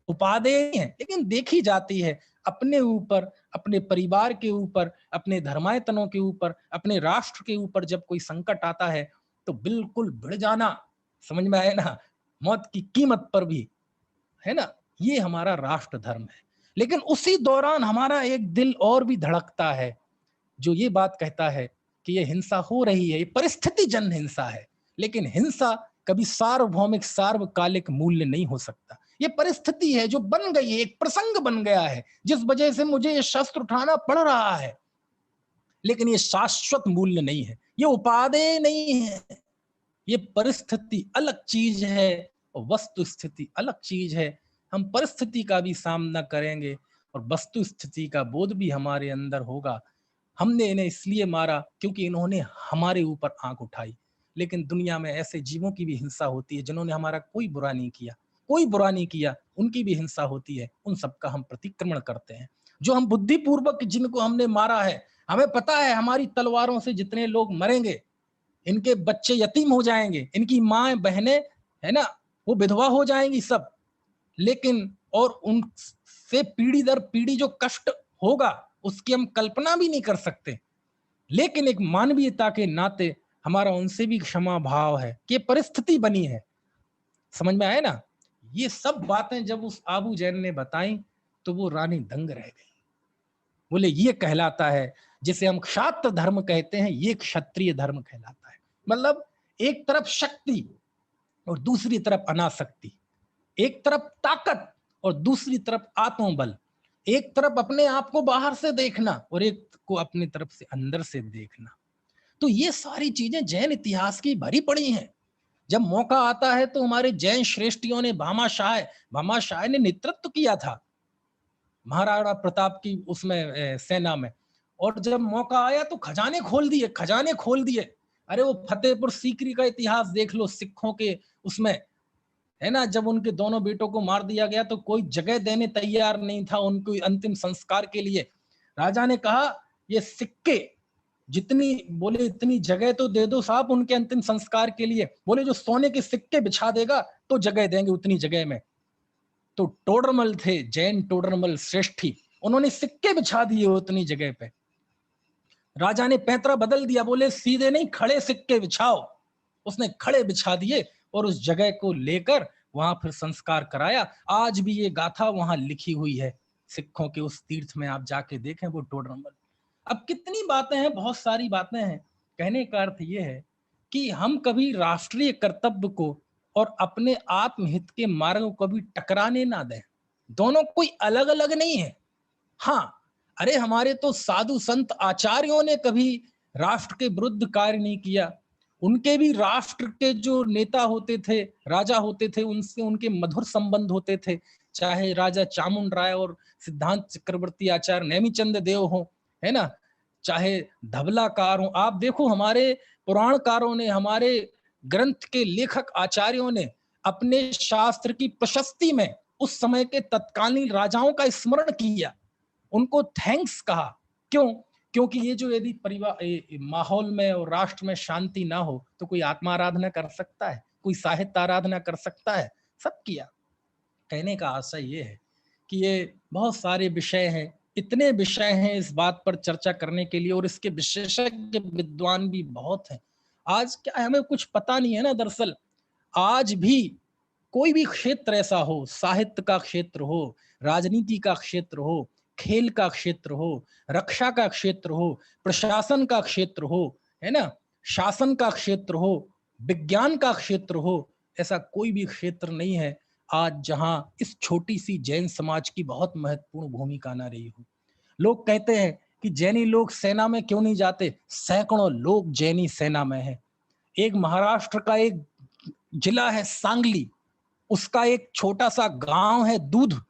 उपादेय है लेकिन देखी जाती है। अपने ऊपर, अपने परिवार के ऊपर, अपने धर्मायतनों के ऊपर, अपने राष्ट्र के ऊपर जब कोई संकट आता है तो बिल्कुल भिड़ जाना, समझ में आए ना, मौत की कीमत पर भी, है ना। ये हमारा राष्ट्र धर्म है। लेकिन उसी दौरान हमारा एक दिल और भी धड़कता है जो ये बात कहता है कि ये हिंसा हो रही है, ये परिस्थिति जन हिंसा है, लेकिन हिंसा कभी सार्वभौमिक सार्वकालिक मूल्य नहीं हो सकता। ये परिस्थिति है जो बन गई है, एक प्रसंग बन गया है जिस वजह से मुझे ये शस्त्र उठाना पड़ रहा है, लेकिन ये शाश्वत मूल्य नहीं है, ये उपादेय नहीं है। ये परिस्थिति अलग चीज है और वस्तु स्थिति अलग चीज है। हम परिस्थिति का भी सामना करेंगे और वस्तु स्थिति का बोध भी हमारे अंदर होगा। हमने इन्हें इसलिए मारा क्योंकि इन्होंने हमारे ऊपर आंख उठाई, लेकिन दुनिया में ऐसे जीवों की भी हिंसा होती है जिन्होंने हमारा कोई बुरा नहीं किया, कोई बुरा नहीं किया, उनकी भी हिंसा होती है, उन सबका हम प्रतिक्रमण करते हैं। जो हम बुद्धिपूर्वक जिनको हमने मारा है, हमें पता है हमारी तलवारों से जितने लोग मरेंगे, इनके बच्चे यतीम हो जाएंगे, इनकी माँ बहनें, है ना, वो विधवा हो जाएंगी सब, लेकिन और उनसे पीढ़ी दर पीढ़ी जो कष्ट होगा उसकी हम कल्पना भी नहीं कर सकते। लेकिन एक मानवीयता के नाते हमारा उनसे भी क्षमा भाव है कि परिस्थिति बनी है। समझ में आए ना। ये सब बातें जब उस आबू जैन ने बताई तो वो रानी दंग रह गई। बोले ये कहलाता है, जिसे हम क्षात्र धर्म कहते हैं, ये क्षत्रिय धर्म कहलाता है। मतलब एक तरफ शक्ति और दूसरी तरफ अनासक्ति, एक तरफ ताकत और दूसरी तरफ आत्मबल, एक तरफ अपने आप को बाहर से देखना और एक को अपनी तरफ से अंदर से देखना। तो ये सारी चीजें जैन इतिहास की भरी पड़ी हैं। जब मौका आता है तो हमारे जैन श्रेष्ठियों ने, भामाशाह ने नेतृत्व किया था महाराणा प्रताप की उसमें सेना में, और जब मौका आया तो खजाने खोल दिए, खजाने खोल दिए। अरे वो फतेहपुर सीकरी का इतिहास देख लो, सिखों के उसमें, है ना, जब उनके दोनों बेटों को मार दिया गया तो कोई जगह देने तैयार नहीं था उनको अंतिम संस्कार के लिए। राजा ने कहा ये सिक्के जितनी, बोले इतनी जगह तो दे दो साहब उनके अंतिम संस्कार के लिए। बोले जो सोने के सिक्के बिछा देगा तो जगह देंगे उतनी जगह में। तो टोडरमल थे, जैन टोडरमल श्रेष्ठी, उन्होंने सिक्के बिछा दिए उतनी जगह पे। राजा ने पैंतरा बदल दिया, बोले सीधे नहीं खड़े सिक्के बिछाओ। उसने खड़े बिछा दिए और उस जगह को लेकर वहां फिर संस्कार कराया। आज भी ये गाथा वहां लिखी हुई है सिखों के उस तीर्थ में, आप जाके देखें वो टोडरमल। अब कितनी बातें हैं, बहुत सारी बातें हैं। कहने का अर्थ ये है कि हम कभी राष्ट्रीय कर्तव्य को और अपने आत्महित के मार्ग को कभी टकराने ना दें। दोनों कोई अलग अलग नहीं है। हाँ, अरे हमारे तो साधु संत आचार्यों ने कभी राष्ट्र के विरुद्ध कार्य नहीं किया। उनके भी राष्ट्र के जो नेता होते थे, राजा होते थे, उनसे उनके मधुर संबंध होते थे। चाहे राजा चामुंड राय और सिद्धांत चक्रवर्ती आचार्य नेमिचंद देव हो, है ना, चाहे धवलाकार हो। आप देखो हमारे पुराणकारों ने, हमारे ग्रंथ के लेखक आचार्यों ने अपने शास्त्र की प्रशस्ति में उस समय के तत्कालीन राजाओं का स्मरण किया, उनको थैंक्स कहा। क्यों? क्योंकि ये जो यदि परिवार माहौल में और राष्ट्र में शांति ना हो तो कोई आत्मा आराधना कर सकता है, कोई साहित्य आराधना कर सकता है? सब किया। कहने का आशय ये है कि ये बहुत सारे विषय हैं, इतने विषय हैं इस बात पर चर्चा करने के लिए, और इसके विशेषज्ञ विद्वान भी बहुत हैं। आज क्या है, हमें कुछ पता नहीं है ना। दरअसल आज भी कोई भी क्षेत्र ऐसा हो, साहित्य का क्षेत्र हो, राजनीति का क्षेत्र हो, खेल का क्षेत्र हो, रक्षा का क्षेत्र हो, प्रशासन का क्षेत्र हो, है ना, शासन का क्षेत्र हो, विज्ञान का क्षेत्र हो, ऐसा कोई भी क्षेत्र नहीं है आज जहां इस छोटी सी जैन समाज की बहुत महत्वपूर्ण भूमिका ना रही हो। लोग कहते हैं कि जैनी लोग सेना में क्यों नहीं जाते? सैकड़ों लोग जैनी सेना में हैं। एक महाराष्ट्र का एक जिला है सांगली, उसका एक छोटा सा गांव है दूध।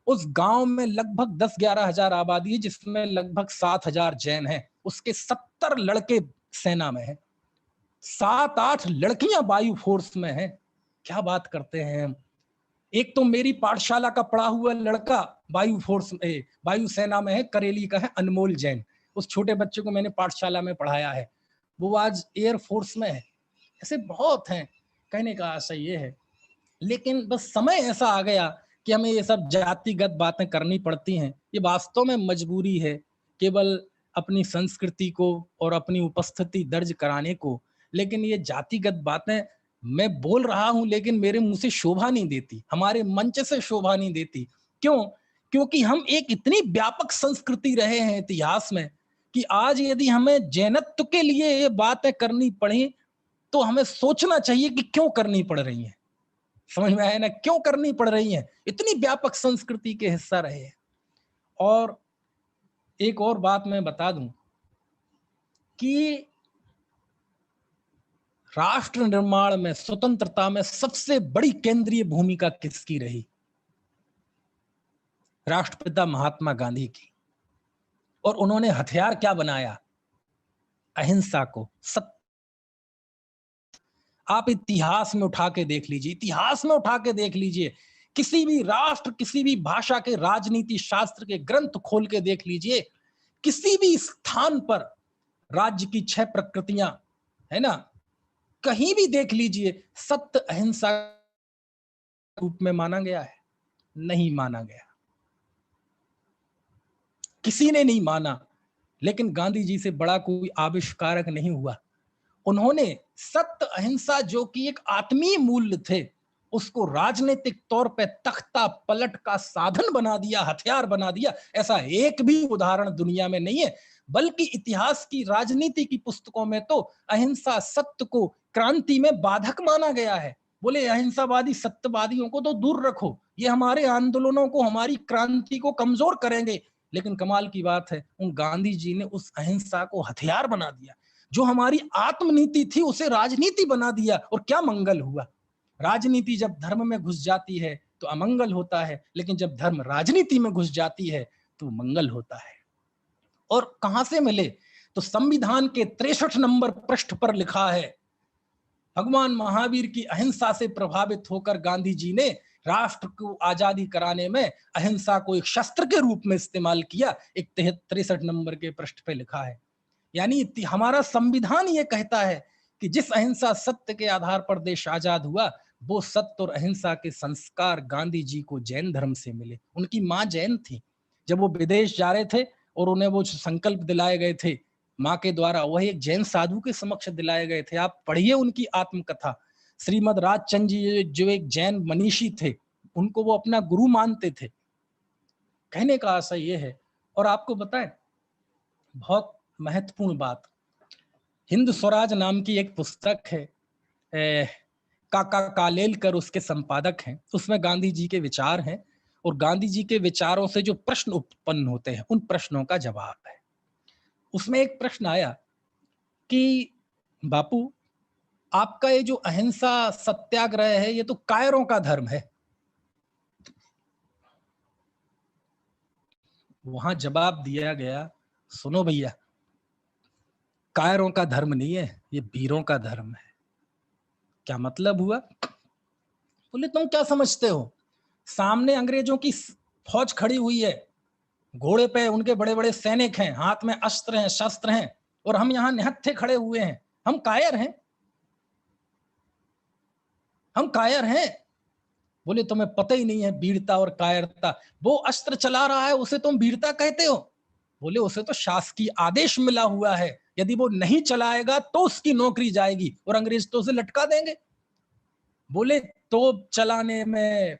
उस गांव में लगभग 10-11 हजार आबादी है, जिसमें लगभग 7,000 जैन हैं। उसके 70 लड़के सेना में हैं, 7-8 लड़कियां वायु फोर्स में हैं। क्या बात करते हैं हम। एक तो मेरी पाठशाला का पढ़ा हुआ लड़का वायु फोर्स में, वायु सेना में है, करेली का है, अनमोल जैन। उस छोटे बच्चे को मैंने पाठशाला में पढ़ाया है, वो आज एयर फोर्स में है। ऐसे बहुत हैं। कहने का आशय ये है, लेकिन बस समय ऐसा आ गया कि हमें ये सब जातिगत बातें करनी पड़ती हैं। ये वास्तव में मजबूरी है, केवल अपनी संस्कृति को और अपनी उपस्थिति दर्ज कराने को। लेकिन ये जातिगत बातें मैं बोल रहा हूं, लेकिन मेरे मुंह से शोभा नहीं देती, हमारे मंच से शोभा नहीं देती। क्यों? क्योंकि हम एक इतनी व्यापक संस्कृति रहे हैं इतिहास में कि आज यदि हमें जैनत्व के लिए ये बातें करनी पड़ी तो हमें सोचना चाहिए कि क्यों करनी पड़ रही हैं। समझ में आया ना, क्यों करनी पड़ रही हैं? इतनी व्यापक संस्कृति के हिस्सा रहे हैं। और एक और बात मैं बता दूं कि राष्ट्र निर्माण में, स्वतंत्रता में सबसे बड़ी केंद्रीय भूमिका किसकी रही? राष्ट्रपिता महात्मा गांधी की। और उन्होंने हथियार क्या बनाया? अहिंसा को, सत्य। आप इतिहास में उठा के देख लीजिए, इतिहास में उठा के देख लीजिए, किसी भी राष्ट्र, किसी भी भाषा के राजनीति शास्त्र के ग्रंथ खोल के देख लीजिए, किसी भी स्थान पर राज्य की 6 प्रकृतियां, है ना, कहीं भी देख लीजिए, सत्य अहिंसा रूप में माना गया है? नहीं माना गया, किसी ने नहीं माना। लेकिन गांधी जी से बड़ा कोई आविष्कारक नहीं हुआ। उन्होंने सत्य अहिंसा, जो कि एक आत्मीय मूल्य थे, उसको राजनीतिक तौर पे तख्ता पलट का साधन बना दिया, हथियार बना दिया। ऐसा एक भी उदाहरण दुनिया में नहीं है, बल्कि इतिहास की, राजनीति की पुस्तकों में तो अहिंसा, सत्य को क्रांति में बाधक माना गया है। बोले अहिंसावादी सत्यवादियों को तो दूर रखो, ये हमारे आंदोलनों को, हमारी क्रांति को कमजोर करेंगे। लेकिन कमाल की बात है, उन गांधी जी ने उस अहिंसा को हथियार बना दिया। जो हमारी आत्मनीति थी उसे राजनीति बना दिया, और क्या मंगल हुआ। राजनीति जब धर्म में घुस जाती है तो अमंगल होता है, लेकिन जब धर्म राजनीति में घुस जाती है तो मंगल होता है। और कहां से मिले? तो संविधान के 63 नंबर पृष्ठ पर लिखा है, भगवान महावीर की अहिंसा से प्रभावित होकर गांधी जी ने राष्ट्र को आजादी कराने में अहिंसा को एक शस्त्र के रूप में इस्तेमाल किया। एक 63 नंबर के पृष्ठ पे लिखा है। यानी हमारा संविधान ये कहता है कि जिस अहिंसा सत्य के आधार पर देश आजाद हुआ, वो सत्य और अहिंसा के संस्कार गांधी जी को जैन धर्म से मिले। उनकी माँ जैन थी। जब वो विदेश जा रहे थे और उन्हें वो संकल्प दिलाए गए थे माँ के द्वारा, वह एक जैन साधु के समक्ष दिलाए गए थे। आप पढ़िए उनकी आत्मकथा। श्रीमद राजचंद्र जी जो एक जैन मनीषी थे, उनको वो अपना गुरु मानते थे। कहने का आशय ये है। और आपको बताएं बहुत महत्वपूर्ण बात, हिंद स्वराज नाम की एक पुस्तक है, काका कालेलकर उसके संपादक हैं। उसमें गांधी जी के विचार हैं, और गांधी जी के विचारों से जो प्रश्न उत्पन्न होते हैं उन प्रश्नों का जवाब है। उसमें एक प्रश्न आया कि बापू, आपका ये जो अहिंसा सत्याग्रह है, ये तो कायरों का धर्म है। वहां जवाब दिया गया, सुनो भैया, कायरों का धर्म नहीं है, ये वीरों का धर्म है। क्या मतलब हुआ? बोले तुम क्या समझते हो, सामने अंग्रेजों की फौज खड़ी हुई है, घोड़े पे उनके बड़े बड़े सैनिक हैं, हाथ में अस्त्र हैं, शस्त्र हैं, और हम यहाँ निहत्थे खड़े हुए हैं, हम कायर हैं? हम कायर हैं? बोले तुम्हें पता ही नहीं है वीरता और कायरता। वो अस्त्र चला रहा है, उसे तुम वीरता कहते हो? बोले उसे तो शासकीय आदेश मिला हुआ है, यदि वो नहीं चलाएगा तो उसकी नौकरी जाएगी और अंग्रेज तो उसे लटका देंगे। बोले तोप चलाने में,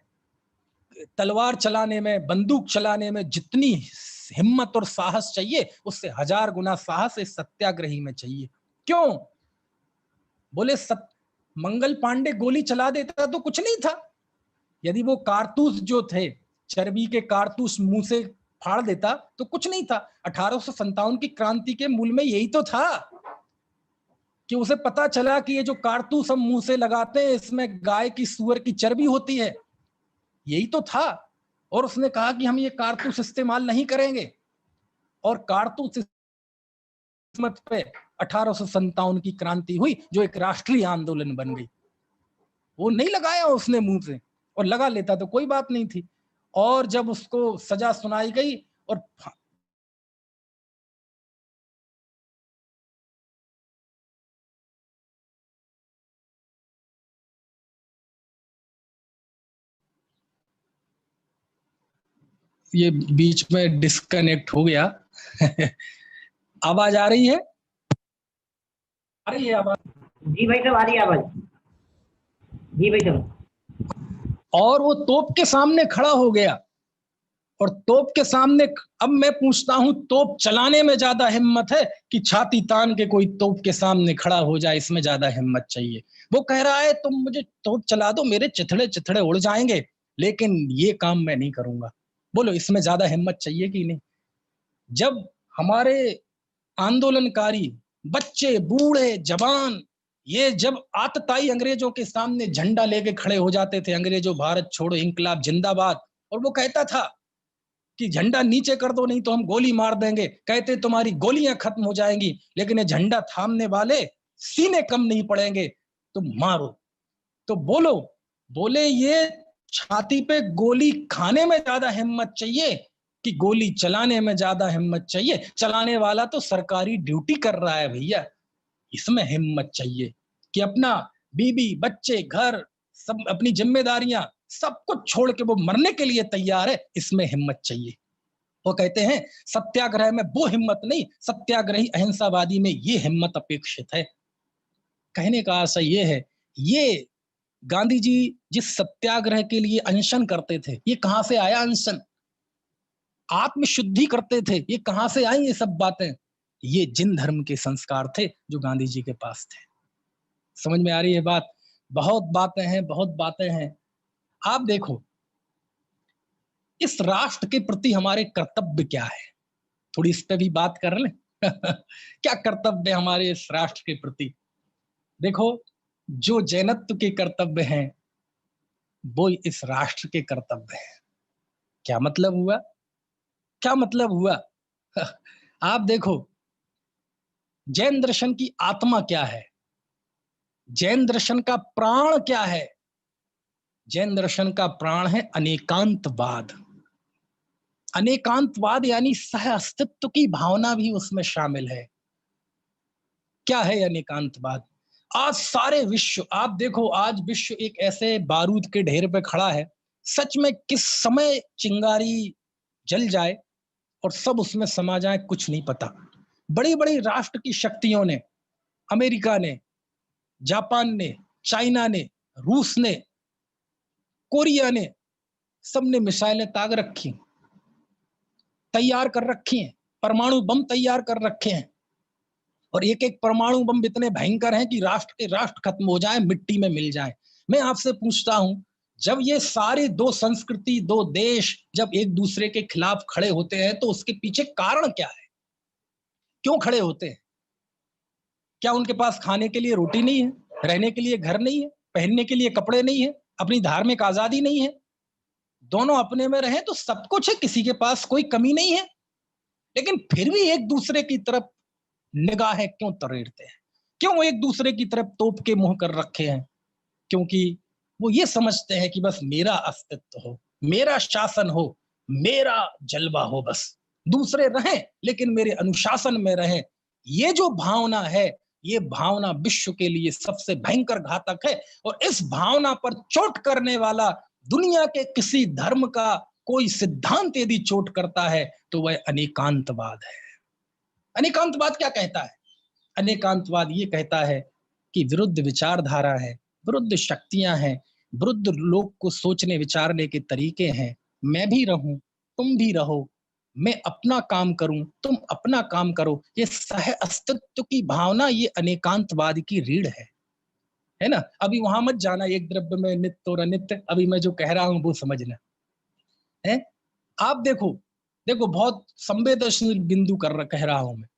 तलवार चलाने में, बंदूक चलाने में जितनी हिम्मत और साहस चाहिए, उससे 1000 गुना साहस इस सत्याग्रही में चाहिए। क्यों? बोले मंगल पांडे गोली चला देता तो कुछ नहीं था, यदि वो कारतूस जो थे, चर्बी के कारतूस मुंह से फाड़ देता तो कुछ नहीं था। 1857 की क्रांति के मूल में यही तो था कि उसे पता चला कि ये जो कारतूस हम मुंह से लगाते हैं, इसमें गाय की, सूअर की चर्बी होती है, यही तो था। और उसने कहा कि हम ये कारतूस इस्तेमाल नहीं करेंगे, और कारतूस मत पे 1857 की क्रांति हुई, जो एक राष्ट्रीय आंदोलन बन गई। वो नहीं लगाया उसने मुंह से, और लगा लेता तो कोई बात नहीं थी। और जब उसको सजा सुनाई गई और ये बीच में डिस्कनेक्ट हो गया। आवाज आ रही है? आ रही है आवाज? जी भाई साहब, आ रही है आवाज। जी भाई साहब। और वो तोप के सामने खड़ा हो गया, और तोप के सामने, अब मैं पूछता हूं, तोप चलाने में ज्यादा हिम्मत है कि छाती तान के कोई तोप के सामने खड़ा हो जाए, इसमें ज्यादा हिम्मत चाहिए? वो कह रहा है तुम मुझे तोप चला दो, मेरे चिथड़े चिथड़े उड़ जाएंगे, लेकिन ये काम मैं नहीं करूंगा। बोलो इसमें ज्यादा हिम्मत चाहिए कि नहीं? जब हमारे आंदोलनकारी बच्चे, बूढ़े, जवान, ये जब आतताई अंग्रेजों के सामने झंडा लेके खड़े हो जाते थे, अंग्रेजों भारत छोड़ो, इंकलाब जिंदाबाद, और वो कहता था कि झंडा नीचे कर दो नहीं तो हम गोली मार देंगे, कहते तुम्हारी गोलियां खत्म हो जाएंगी, लेकिन ये झंडा थामने वाले सीने कम नहीं पड़ेंगे, तुम मारो। तो बोलो, बोले ये छाती पे गोली खाने में ज्यादा हिम्मत चाहिए कि गोली चलाने में ज्यादा हिम्मत चाहिए? चलाने वाला तो सरकारी ड्यूटी कर रहा है भैया, इसमें हिम्मत चाहिए कि अपना बीबी, बच्चे, घर, सब अपनी जिम्मेदारियां सब कुछ छोड़ के वो मरने के लिए तैयार है, इसमें हिम्मत चाहिए। वो कहते हैं सत्याग्रह में वो हिम्मत नहीं, सत्याग्रही अहिंसावादी में ये हिम्मत अपेक्षित है। कहने का आशय ये है, ये गांधी जी जिस सत्याग्रह के लिए अनशन करते थे, ये कहां से आया अनशन? आत्मशुद्धि करते थे, ये कहां से आई ये सब बातें? ये जिन धर्म के संस्कार थे जो गांधी जी के पास थे। समझ में आ रही है बात? बहुत बातें हैं, बहुत बातें हैं। आप देखो, इस राष्ट्र के प्रति हमारे कर्तव्य क्या है, थोड़ी इस पे भी बात कर लें। क्या कर्तव्य हमारे इस राष्ट्र के प्रति? देखो, जो जैनत्व के कर्तव्य हैं वो इस राष्ट्र के कर्तव्य हैं। क्या मतलब हुआ? क्या मतलब हुआ? आप देखो, जैन दर्शन की आत्मा क्या है? जैन दर्शन का प्राण क्या है? जैन दर्शन का प्राण है अनेकांतवाद। अनेकांतवाद यानी सह अस्तित्व की भावना भी उसमें शामिल है। क्या है अनेकांतवाद? आज सारे विश्व, आप देखो, आज विश्व एक ऐसे बारूद के ढेर पे खड़ा है, सच में किस समय चिंगारी जल जाए और सब उसमें समा जाए कुछ नहीं पता। बड़ी बड़ी राष्ट्र की शक्तियों ने, अमेरिका ने, जापान ने, चाइना ने, रूस ने, कोरिया ने, सबने मिसाइलें ताक रखी, तैयार कर रखी हैं, परमाणु बम तैयार कर रखे हैं, और एक एक परमाणु बम इतने भयंकर हैं कि राष्ट्र के राष्ट्र खत्म हो जाए, मिट्टी में मिल जाए। मैं आपसे पूछता हूं, जब ये सारे दो संस्कृति, दो देश जब एक दूसरे के खिलाफ खड़े होते हैं, तो उसके पीछे कारण क्या है? क्यों खड़े होते हैं? क्या उनके पास खाने के लिए रोटी नहीं है, रहने के लिए घर नहीं है, पहनने के लिए कपड़े नहीं है, अपनी धार्मिक आजादी नहीं है? दोनों अपने में रहे तो सब कुछ है, किसी के पास कोई कमी नहीं है, लेकिन फिर भी एक दूसरे की तरफ निगाहें क्यों तरेड़ते हैं, क्यों एक दूसरे की तरफ तोप के मुंह कर रखे हैं? क्योंकि वो ये समझते हैं कि बस मेरा अस्तित्व हो, मेरा शासन हो, मेरा जलवा हो, बस दूसरे रहें लेकिन मेरे अनुशासन में रहें। ये जो भावना है, ये भावना विश्व के लिए सबसे भयंकर घातक है। और इस भावना पर चोट करने वाला दुनिया के किसी धर्म का कोई सिद्धांत यदि चोट करता है तो वह अनेकांतवाद है। अनेकांतवाद क्या कहता है? अनेकांतवाद ये कहता है कि विरुद्ध विचारधारा है, विरुद्ध शक्तियां हैं, विरुद्ध लोग को सोचने विचारने के तरीके हैं। मैं भी रहूं, तुम भी रहो, मैं अपना काम करूं, तुम अपना काम करो। ये सह अस्तित्व की भावना, ये अनेकांतवाद की रीढ़ है ना? अभी वहां मत जाना, एक द्रव्य में नित्य और अनित्य, अभी मैं जो कह रहा हूं वो समझना है। आप देखो, देखो बहुत संवेदनशील बिंदु कह रहा हूं मैं।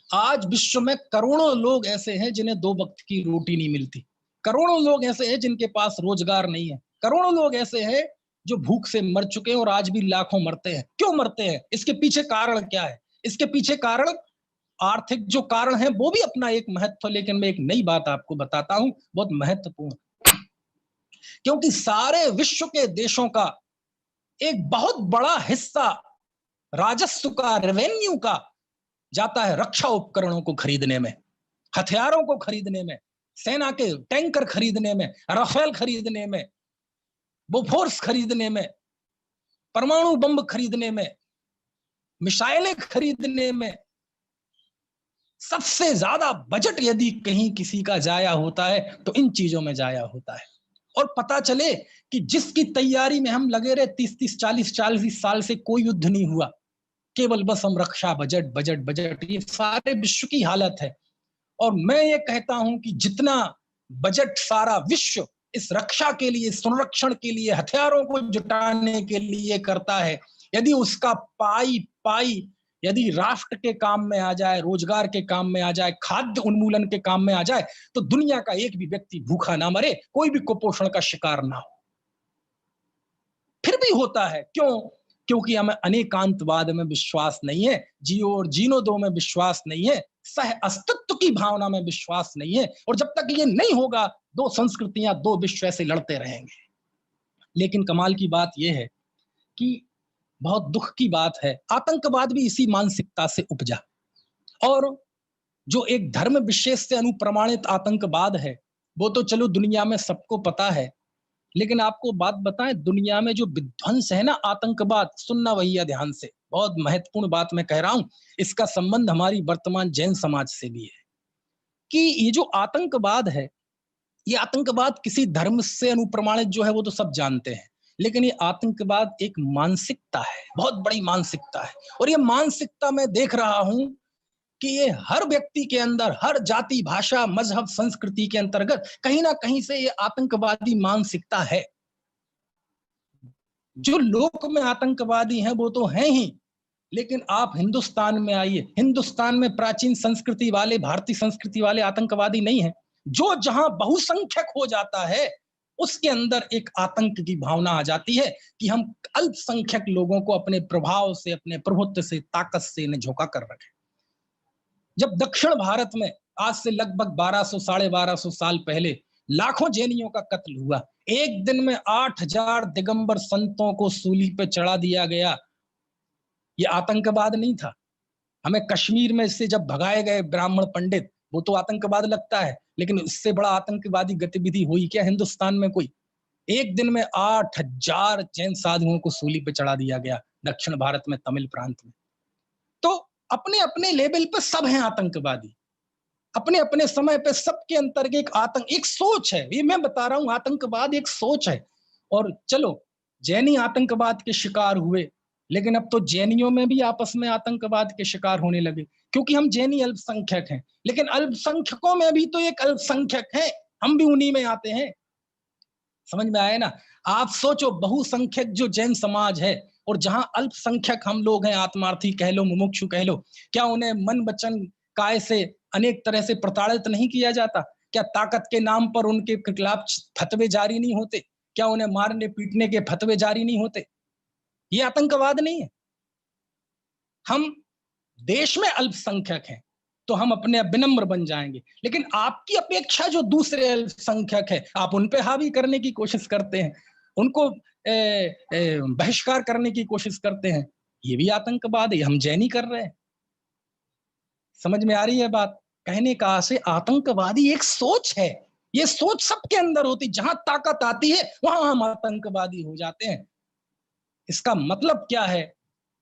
आज विश्व में करोड़ों लोग ऐसे हैं जिन्हें 2 वक्त की रोटी नहीं मिलती। करोड़ों लोग ऐसे हैं जिनके पास रोजगार नहीं है। करोड़ों लोग ऐसे हैं जो भूख से मर चुके हैं और आज भी लाखों मरते हैं। क्यों मरते हैं? इसके पीछे कारण क्या है? इसके पीछे कारण, आर्थिक जो कारण है वो भी अपना एक महत्व, लेकिन मैं एक नई बात आपको बताता हूं, बहुत महत्वपूर्ण। क्योंकि सारे विश्व के देशों का एक बहुत बड़ा हिस्सा राजस्व का, रेवेन्यू का जाता है रक्षा उपकरणों को खरीदने में, हथियारों को खरीदने में, सेना के टैंकर खरीदने में, राफेल खरीदने में, बोफोर्स खरीदने में, परमाणु बम खरीदने में, मिसाइलें खरीदने में। सबसे ज्यादा बजट यदि कहीं किसी का जाया होता है तो इन चीजों में जाया होता है। और पता चले कि जिसकी तैयारी में हम लगे रहे 30-30, 40-40 साल से कोई युद्ध नहीं हुआ, केवल बस हम रक्षा बजट बजट बजट, ये सारे विश्व की हालत है। और मैं ये कहता हूं कि जितना बजट सारा विश्व इस रक्षा के लिए, संरक्षण के लिए, हथियारों को जुटाने के लिए करता है, यदि उसका पाई पाई यदि राष्ट्र के काम में आ जाए, रोजगार के काम में आ जाए, खाद्य उन्मूलन के काम में आ जाए, तो दुनिया का एक भी व्यक्ति भूखा ना मरे, कोई भी कुपोषण का शिकार ना हो। फिर भी होता है क्यों? क्योंकि हमें अनेकांतवाद में विश्वास नहीं है, जियो और जीनो दो में विश्वास नहीं है, सह अस्तित्व की भावना में विश्वास नहीं है। और जब तक ये नहीं होगा, 2 संस्कृतियां, 2 विश्व ऐसे लड़ते रहेंगे। लेकिन कमाल की बात यह है कि बहुत दुख की बात है, आतंकवाद भी इसी मानसिकता से उपजा। और जो एक धर्म विशेष से अनुप्रमाणित आतंकवाद है, वो तो चलो दुनिया में सबको पता है। लेकिन आपको बात बताएं, दुनिया में जो विध्वंस है ना आतंकवाद, सुनना भैया ध्यान से, बहुत महत्वपूर्ण बात मैं कह रहा हूं, इसका संबंध हमारी वर्तमान जैन समाज से भी है। कि ये जो आतंकवाद है, ये आतंकवाद किसी धर्म से अनुप्रमाणित जो है वो तो सब जानते हैं, लेकिन ये आतंकवाद एक मानसिकता है, बहुत बड़ी मानसिकता है। और ये मानसिकता मैं देख रहा हूं कि ये हर व्यक्ति के अंदर, हर जाति, भाषा, मजहब, संस्कृति के अंतर्गत कहीं ना कहीं से ये आतंकवादी मानसिकता है। जो लोक में आतंकवादी हैं वो तो हैं ही, लेकिन आप हिंदुस्तान में आइए, हिंदुस्तान में प्राचीन संस्कृति वाले, भारतीय संस्कृति वाले आतंकवादी नहीं है। जो जहां बहुसंख्यक हो जाता है, उसके अंदर एक आतंक की भावना आ जाती है कि हम अल्पसंख्यक लोगों को अपने प्रभाव से, अपने प्रभुत्व से, ताकत से इन्हें झोंका कर रखें। जब दक्षिण भारत में आज से लगभग 1200, 1250 साल पहले लाखों जैनियों का कत्ल हुआ, एक दिन में 8000 दिगंबर संतों को सूली पे चढ़ा दिया गया, ये आतंकवाद नहीं था? हमें कश्मीर में से जब भगाए गए ब्राह्मण पंडित, वो तो आतंकवाद लगता है, लेकिन इससे बड़ा आतंकवादी गतिविधि हुई क्या हिंदुस्तान में कोई? एक दिन में 8000 जैन साधुओं को सूली पे चढ़ा दिया गया दक्षिण भारत में, तमिल प्रांत में। तो अपने अपने लेवल पे सब हैं आतंकवादी, अपने अपने समय पे सबके अंतर्गत एक आतंक, एक सोच है। ये मैं बता रहा हूं, आतंकवाद एक सोच है। और चलो जैनी आतंकवाद के शिकार हुए, लेकिन अब तो जैनियों में भी आपस में आतंकवाद के शिकार होने लगे, क्योंकि हम जैनी अल्पसंख्यक हैं। लेकिन अल्पसंख्यकों में भी तो एक अल्पसंख्यक है, हम भी उन्हीं में आते हैं। समझ में आया ना? आप सोचो, बहुसंख्यक जो जैन समाज है और जहां अल्पसंख्यक हम लोग हैं, आत्मार्थी कह लो, मुमुक्षु कह लो, क्या उन्हें मन वचन काय से अनेक तरह से प्रताड़ित नहीं किया जाता? क्या ताकत के नाम पर उनके खिलाफ फतवे जारी नहीं होते? क्या उन्हें मारने पीटने के फतवे जारी नहीं होते? ये आतंकवाद नहीं है। हम देश में अल्पसंख्यक हैं, तो हम अपने विनम्र बन जाएंगे। लेकिन आपकी अपेक्षा जो दूसरे अल्पसंख्यक है, आप उन पे हावी करने की कोशिश करते हैं, उनको बहिष्कार करने की कोशिश करते हैं। ये भी आतंकवाद है, हम जैनी कर रहे हैं। समझ में आ रही है बात? कहने का आशय आतंकवादी एक सोच है, ये सोच सबके अंदर होती, जहां ताकत आती है वहां हम आतंकवादी हो जाते हैं। इसका मतलब क्या है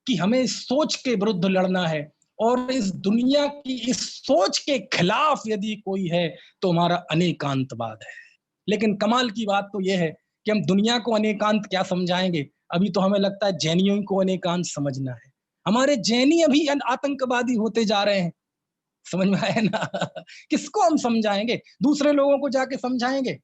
कि हमें इस सोच के विरुद्ध लड़ना है, और इस दुनिया की इस सोच के खिलाफ यदि कोई है तो हमारा अनेकांतवाद है। लेकिन कमाल की बात तो यह है कि हम दुनिया को अनेकांत क्या समझाएंगे? अभी तो हमें लगता है जैनियों को अनेकांत समझना है। हमारे जैनी अभी आतंकवादी होते जा रहे हैं। समझ में आया ना? किसको हम समझाएंगे? दूसरे लोगों को जाके समझाएंगे?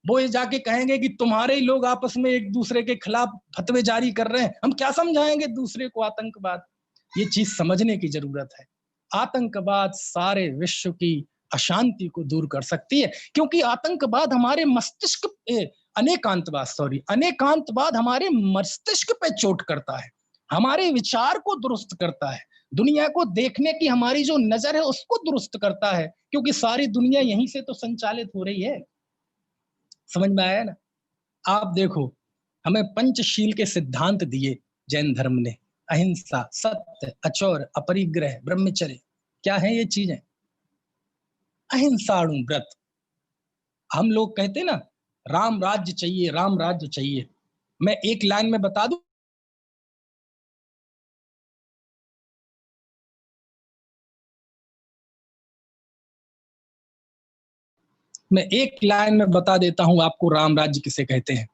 वो ये जाके कहेंगे कि तुम्हारे ही लोग आपस में एक दूसरे के खिलाफ फतवे जारी कर रहे हैं, हम क्या समझाएंगे दूसरे को आतंकवाद? ये चीज समझने की जरूरत है। आतंकवाद सारे विश्व की अशांति को दूर कर सकती है, क्योंकि आतंकवाद हमारे मस्तिष्क अनेकांतवाद हमारे मस्तिष्क पे चोट करता है, हमारे विचार को दुरुस्त करता है, दुनिया को देखने की हमारी जो नजर है उसको दुरुस्त करता है, क्योंकि सारी दुनिया यहीं से तो संचालित हो रही है। समझ में आया ना? आप देखो, हमें पंचशील के सिद्धांत दिए जैन धर्म ने, अहिंसा, सत्य, अचौर, अपरिग्रह, ब्रह्मचर्य। क्या है ये चीजें? अहिंसाणु व्रत। हम लोग कहते ना, राम राज्य चाहिए, राम राज्य चाहिए। मैं एक लाइन में बता दूं, मैं एक लाइन में बता देता हूं आपको राम राज्य किसे कहते हैं।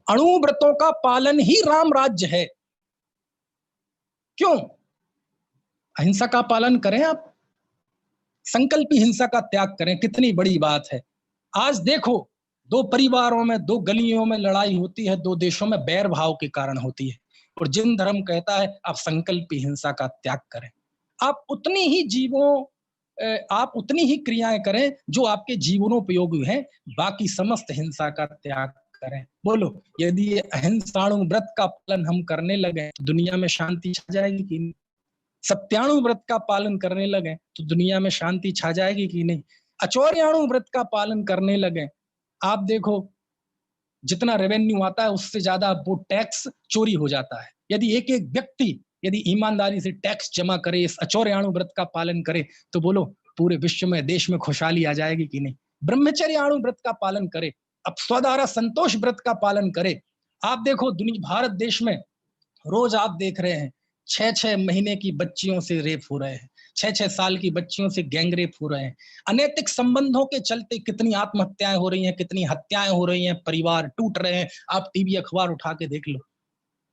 अणु व्रतों का पालन ही राम राज्य है। क्यों? अहिंसा का पालन करें आप, संकल्पी हिंसा का त्याग करें, कितनी बड़ी बात है। आज देखो, दो परिवारों में, दो गलियों में लड़ाई होती है, दो देशों में बैर भाव के कारण होती है, और जिन धर्म कहता है आप संकल्पी हिंसा का त्याग करें, आप उतनी ही आप उतनी ही क्रियाएं करें जो आपके जीवनोपयोगी हैं, बाकी समस्त हिंसा का त्याग करें। बोलो, यदि ये अहिंसाणु व्रत का पालन हम करने लगे तो दुनिया में शांति छा जाएगी कि नहीं? सत्याणु व्रत का पालन करने लगे तो दुनिया में शांति छा जाएगी कि नहीं? अचौर्याणु व्रत का पालन करने लगे, आप देखो जितना रेवेन्यू आता है उससे ज्यादा वो टैक्स चोरी हो जाता है। यदि एक एक व्यक्ति यदि ईमानदारी से टैक्स जमा करे, इस अचौर्याणु व्रत का पालन करे, तो बोलो पूरे विश्व में, देश में खुशहाली आ जाएगी कि नहीं? ब्रह्मचर्याणु व्रत का पालन करे, अब स्वदारा संतोष व्रत का पालन करे। आप देखो भारत देश में रोज आप देख रहे हैं 6-6 महीने की बच्चियों से रेप हो रहे हैं, 6-6 साल की बच्चियों से गैंग रेप हो रहे हैं। अनैतिक संबंधों के चलते कितनी आत्महत्याएं हो रही हैं, कितनी हत्याएं हो रही हैं, परिवार टूट रहे हैं। आप टीवी अखबार उठा के देख लो।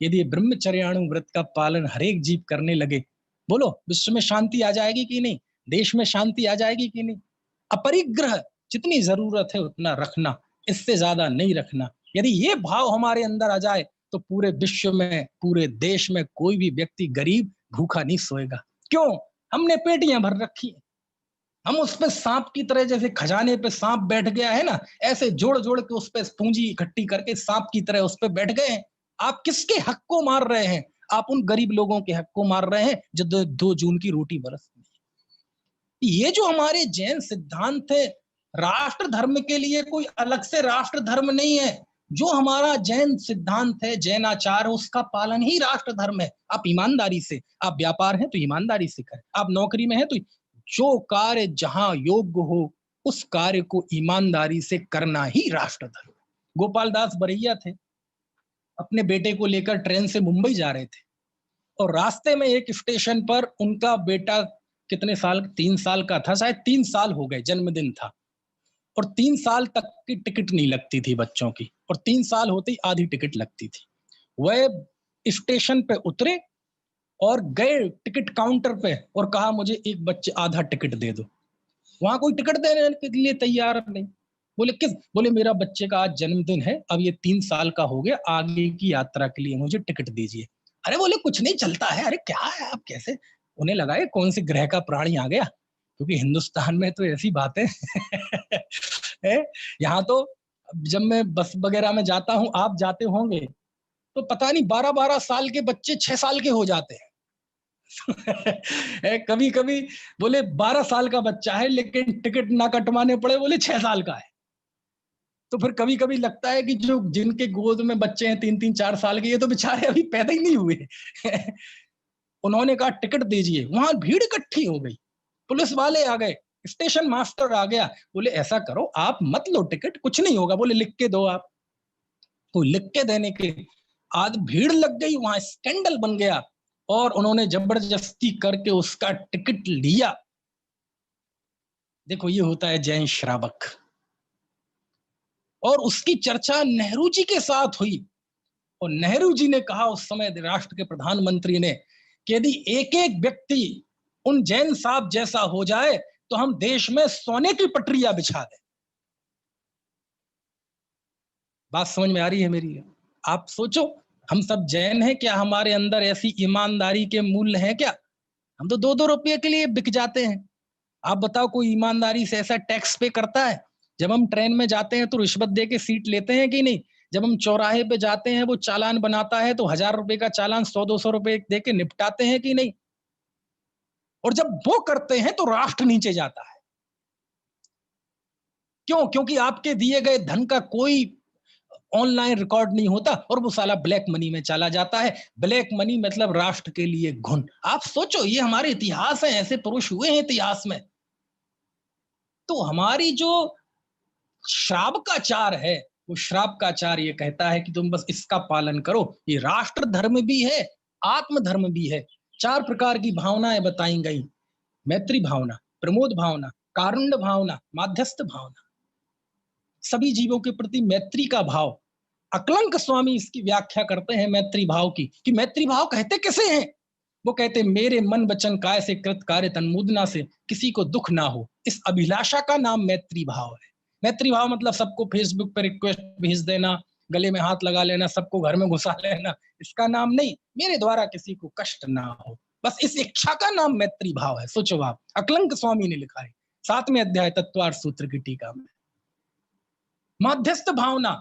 यदि ब्रह्मचर्याणु व्रत का पालन हर एक जीव करने लगे, बोलो विश्व में शांति आ जाएगी कि नहीं? देश में शांति आ जाएगी कि नहीं? अपरिग्रह जितनी जरूरत है उतना रखना, इससे ज्यादा नहीं रखना। यदि ये भाव हमारे अंदर आ जाए तो पूरे विश्व में, पूरे देश में कोई भी व्यक्ति गरीब भूखा नहीं सोएगा। क्यों? हमने पेटियां भर रखी है, हम उस पे सांप की तरह, जैसे खजाने पे सांप बैठ गया है ना, ऐसे जोड़ जोड़ के उस पे पूंजी इकट्ठी करके सांप की तरह उस पे बैठ गए हैं। आप किसके हक को मार रहे हैं? आप उन गरीब लोगों के हक को मार रहे हैं जो 2 जून की रोटी बरस। ये जो हमारे जैन सिद्धांत है, राष्ट्र धर्म के लिए कोई अलग से राष्ट्र धर्म नहीं है। जो हमारा जैन सिद्धांत है, जैन आचार है, उसका पालन ही राष्ट्र धर्म है। आप ईमानदारी से, आप व्यापार है तो ईमानदारी से करें, आप नौकरी में है तो जो कार्य जहां योग्य हो उस कार्य को ईमानदारी से करना ही राष्ट्र धर्म। गोपाल दास बरैया थे, अपने बेटे को लेकर ट्रेन से मुंबई जा रहे थे, और रास्ते में एक स्टेशन पर उनका बेटा कितने साल, 3 साल का था शायद, 3 साल हो गए, जन्मदिन था, और 3 साल तक की टिकट नहीं लगती थी बच्चों की, और 3 साल होते ही आधी टिकट लगती थी। वह स्टेशन पे उतरे और गए टिकट काउंटर पे और कहा मुझे एक बच्चे आधा टिकट दे दो। वहां कोई टिकट देने के लिए तैयार नहीं। बोले किस? बोले मेरा बच्चे का आज जन्मदिन है, अब ये 3 साल का हो गया, आगे की यात्रा के लिए मुझे टिकट दीजिए। अरे बोले कुछ नहीं चलता है। अरे क्या है, आप कैसे? उन्हें लगा ये कौन से ग्रह का प्राणी आ गया, क्योंकि हिंदुस्तान में तो ऐसी बातें है। यहाँ तो जब मैं बस वगैरह में जाता हूँ, आप जाते होंगे, तो पता नहीं 12-12 साल के बच्चे 6 साल के हो जाते हैं। कभी कभी बोले 12 साल का बच्चा है लेकिन टिकट ना कटवाने पड़े बोले 6 साल का है। तो फिर कभी कभी लगता है कि जो जिनके गोद में बच्चे हैं 3-3 4 साल के, ये तो बेचारे अभी पैदा ही नहीं हुए। उन्होंने कहा टिकट दीजिए, वहां भीड़ इकट्ठी हो गई, पुलिस वाले आ गए, स्टेशन मास्टर आ गया, बोले ऐसा करो आप मत लो टिकट, कुछ नहीं होगा, बोले लिख के दो आप। तो लिख के देने के आज भीड़ लग गई, वहां स्कैंडल बन गया और उन्होंने जबरदस्ती करके उसका टिकट लिया। देखो ये होता है जैन श्रावक। और उसकी चर्चा नेहरू जी के साथ हुई और नेहरू जी ने कहा उस समय राष्ट्र के प्रधानमंत्री ने कि यदि एक एक व्यक्ति उन जैन साहब जैसा हो जाए तो हम देश में सोने की पटरियां बिछा दें। बात समझ में आ रही है मेरी? आप सोचो, हम सब जैन हैं, क्या हमारे अंदर ऐसी ईमानदारी के मूल्य हैं क्या? हम तो 2-2 रुपये के लिए बिक जाते हैं। आप बताओ कोई ईमानदारी से ऐसा टैक्स पे करता है? जब हम ट्रेन में जाते हैं तो रिश्वत दे के सीट लेते हैं कि नहीं? जब हम चौराहे पे जाते हैं वो चालान बनाता है तो 1000 रुपए का चालान 100-200 रुपए दे के निपटाते हैं कि नहीं? और जब वो करते हैं तो राष्ट्र नीचे जाता है। क्यों? क्योंकि आपके दिए गए धन का कोई ऑनलाइन रिकॉर्ड नहीं होता और वो साला ब्लैक मनी में चला जाता है। ब्लैक मनी मतलब राष्ट्र के लिए घुन। आप सोचो, ये हमारे इतिहास है, ऐसे पुरुष हुए हैं इतिहास में। तो हमारी जो श्रावकाचार है, वो श्रावकाचार ये कहता है कि तुम बस इसका पालन करो। ये राष्ट्र धर्म भी है, आत्म धर्म भी है। 4 प्रकार की भावनाएं बताई गई: मैत्री भावना, प्रमोद भावना, कारुण्य भावना, माध्यस्थ भावना। सभी जीवों के प्रति मैत्री का भाव। अकलंक स्वामी इसकी व्याख्या करते हैं मैत्री भाव की, कि मैत्री भाव कहते किसे हैं? वो कहते मेरे मन वचन काय से कृत कार्य तन्मूदना से किसी को दुख ना हो, इस अभिलाषा का नाम मैत्री भाव है। मैत्री भाव मतलब सबको फेसबुक पर रिक्वेस्ट भेज देना, गले में हाथ लगा लेना, सबको घर में घुसा लेना, इसका नाम नहीं। मेरे द्वारा किसी को कष्ट ना हो, बस इस इच्छा का नाम मैत्री भाव है। सोचो आप, अकलंक स्वामी ने लिखा है 7वें अध्याय तत्वार्थ सूत्र की टीका में। माध्यस्थ भावना,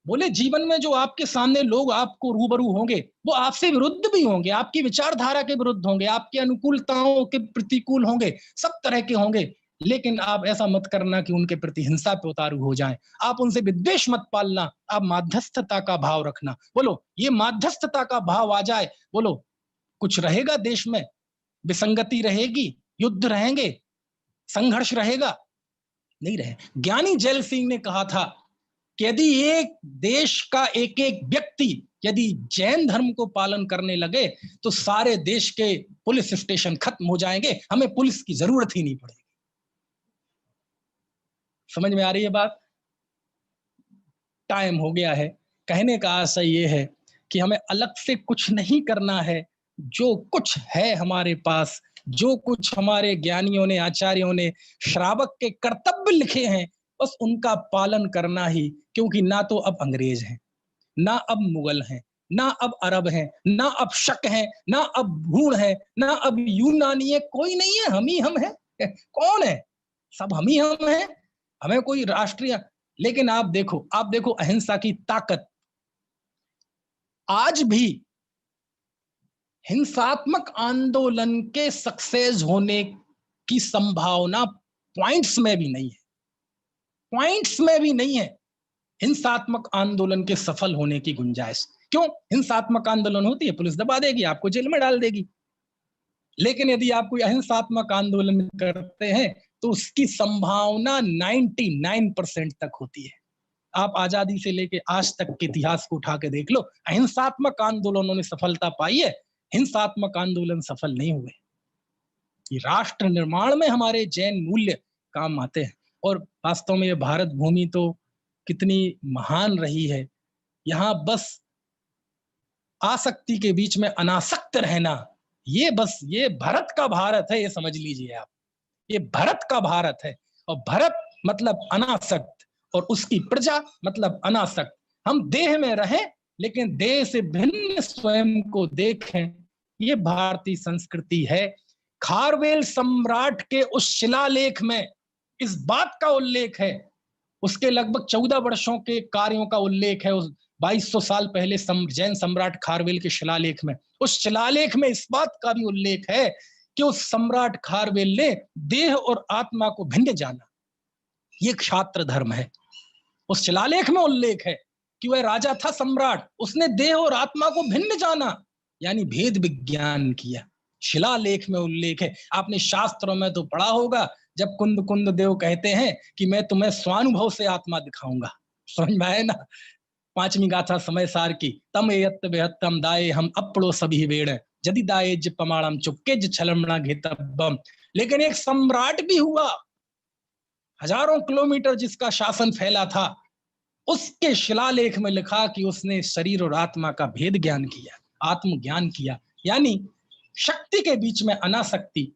बोले जीवन में जो आपके सामने लोग आपको रूबरू होंगे वो आपसे विरुद्ध भी होंगे, आपकी विचारधारा के विरुद्ध होंगे, आपकी अनुकूलताओं के प्रतिकूल होंगे, सब तरह के होंगे। लेकिन आप ऐसा मत करना कि उनके प्रति हिंसा पे उतारू हो जाएं। आप उनसे विद्वेष मत पालना, आप माध्यस्थता का भाव रखना। बोलो ये माध्यस्थता का भाव आ जाए, बोलो कुछ रहेगा देश में? विसंगति रहेगी, युद्ध रहेंगे, संघर्ष रहेगा? नहीं रहे। ज्ञानी जैल सिंह ने कहा था कि यदि एक देश का एक एक व्यक्ति यदि जैन धर्म को पालन करने लगे तो सारे देश के पुलिस स्टेशन खत्म हो जाएंगे, हमें पुलिस की जरूरत ही नहीं पड़ेगी। समझ में आ रही है बात? टाइम हो गया है। कहने का आशय ये है कि हमें अलग से कुछ नहीं करना है। जो कुछ है हमारे पास, जो कुछ हमारे ज्ञानियों ने, आचार्यों ने श्रावक के कर्तव्य लिखे हैं, बस उनका पालन करना ही। क्योंकि ना तो अब अंग्रेज हैं, ना अब मुगल हैं, ना अब अरब हैं, ना अब शक हैं, ना अब भूण है, ना अब यूनानी है, कोई नहीं है, हम ही हम हैं। कौन है? सब हम ही हम हैं। हमें कोई राष्ट्रीय, लेकिन आप देखो अहिंसा की ताकत। आज भी हिंसात्मक आंदोलन के सक्सेस होने की संभावना पॉइंट्स में भी नहीं है, पॉइंट्स में भी नहीं है हिंसात्मक आंदोलन के सफल होने की गुंजाइश। क्यों? हिंसात्मक आंदोलन होती है, पुलिस दबा देगी, आपको जेल में डाल देगी। लेकिन यदि आप कोई अहिंसात्मक आंदोलन करते हैं तो उसकी संभावना 99% तक होती है। आप आजादी से लेके आज तक के इतिहास को उठा के देख लो, अहिंसात्मक आंदोलनों ने सफलता पाई है, हिंसात्मक आंदोलन सफल नहीं हुए। ये राष्ट्र निर्माण में हमारे जैन मूल्य काम आते हैं। और वास्तव में ये भारत भूमि तो कितनी महान रही है। यहाँ बस आसक्ति के बीच में अनासक्त रहना, ये बस ये भरत का भारत है, ये समझ लीजिए आप। ये भरत का भारत है और भरत मतलब अनासक्त और उसकी प्रजा मतलब अनासक्त। हम देह में रहें लेकिन देह से भिन्न स्वयं को देखें, ये भारतीय संस्कृति है। खारवेल सम्राट के उस शिलालेख में इस बात का उल्लेख है, उसके लगभग 14 वर्षों के कार्यों का उल्लेख है उस 2200 साल पहले जैन सम्राट खारवेल के शिलालेख में, उस शिलालेख में इस बात का भी उल्लेख है कि उस सम्राट खारवेल ने देह और आत्मा को भिन्न जाना। ये क्षात्र धर्म है। उस शिलालेख में उल्लेख है कि वह राजा था सम्राट, उसने देह और आत्मा को भिन्न जाना, यानी भेद विज्ञान किया। शिलालेख में उल्लेख है। आपने शास्त्रों में तो पढ़ा होगा, जब कुंद कुंद देव कहते हैं कि मैं तुम्हें स्वानुभव से आत्मा दिखाऊंगा। समझ में आए ना? 5वीं गाथा समय सार की, तम एयत्त बेहत्तम दाए हम अपड़ो सभी वेड़ यदि दाए ज पमाणम चुक्के ज छलमना घेतबम। लेकिन एक सम्राट भी हुआ, हजारों किलोमीटर जिसका शासन फैला था, उसके शिलालेख में लिखा कि उसने शरीर और आत्मा का भेद ज्ञान किया, आत्मज्ञान किया, यानी शक्ति के बीच में अनासक्ति,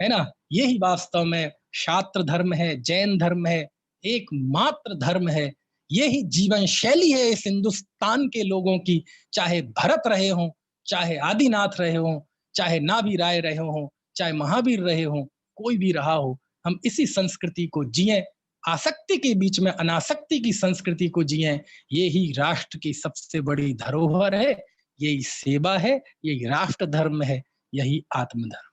है ना? यही वास्तव में शास्त्र धर्म है, जैन धर्म है, एकमात्र धर्म है। यही जीवन शैली है इस हिंदुस्तान के लोगों की, चाहे भरत रहे हों, चाहे आदिनाथ रहे हों, चाहे नाभि राय रहे हों, चाहे महावीर रहे हों, कोई भी रहा हो, हम इसी संस्कृति को जिए, आसक्ति के बीच में अनासक्ति की संस्कृति को जिए। यही राष्ट्र की सबसे बड़ी धरोहर है, यही सेवा है, यही राष्ट्र धर्म है, यही आत्मधर्म।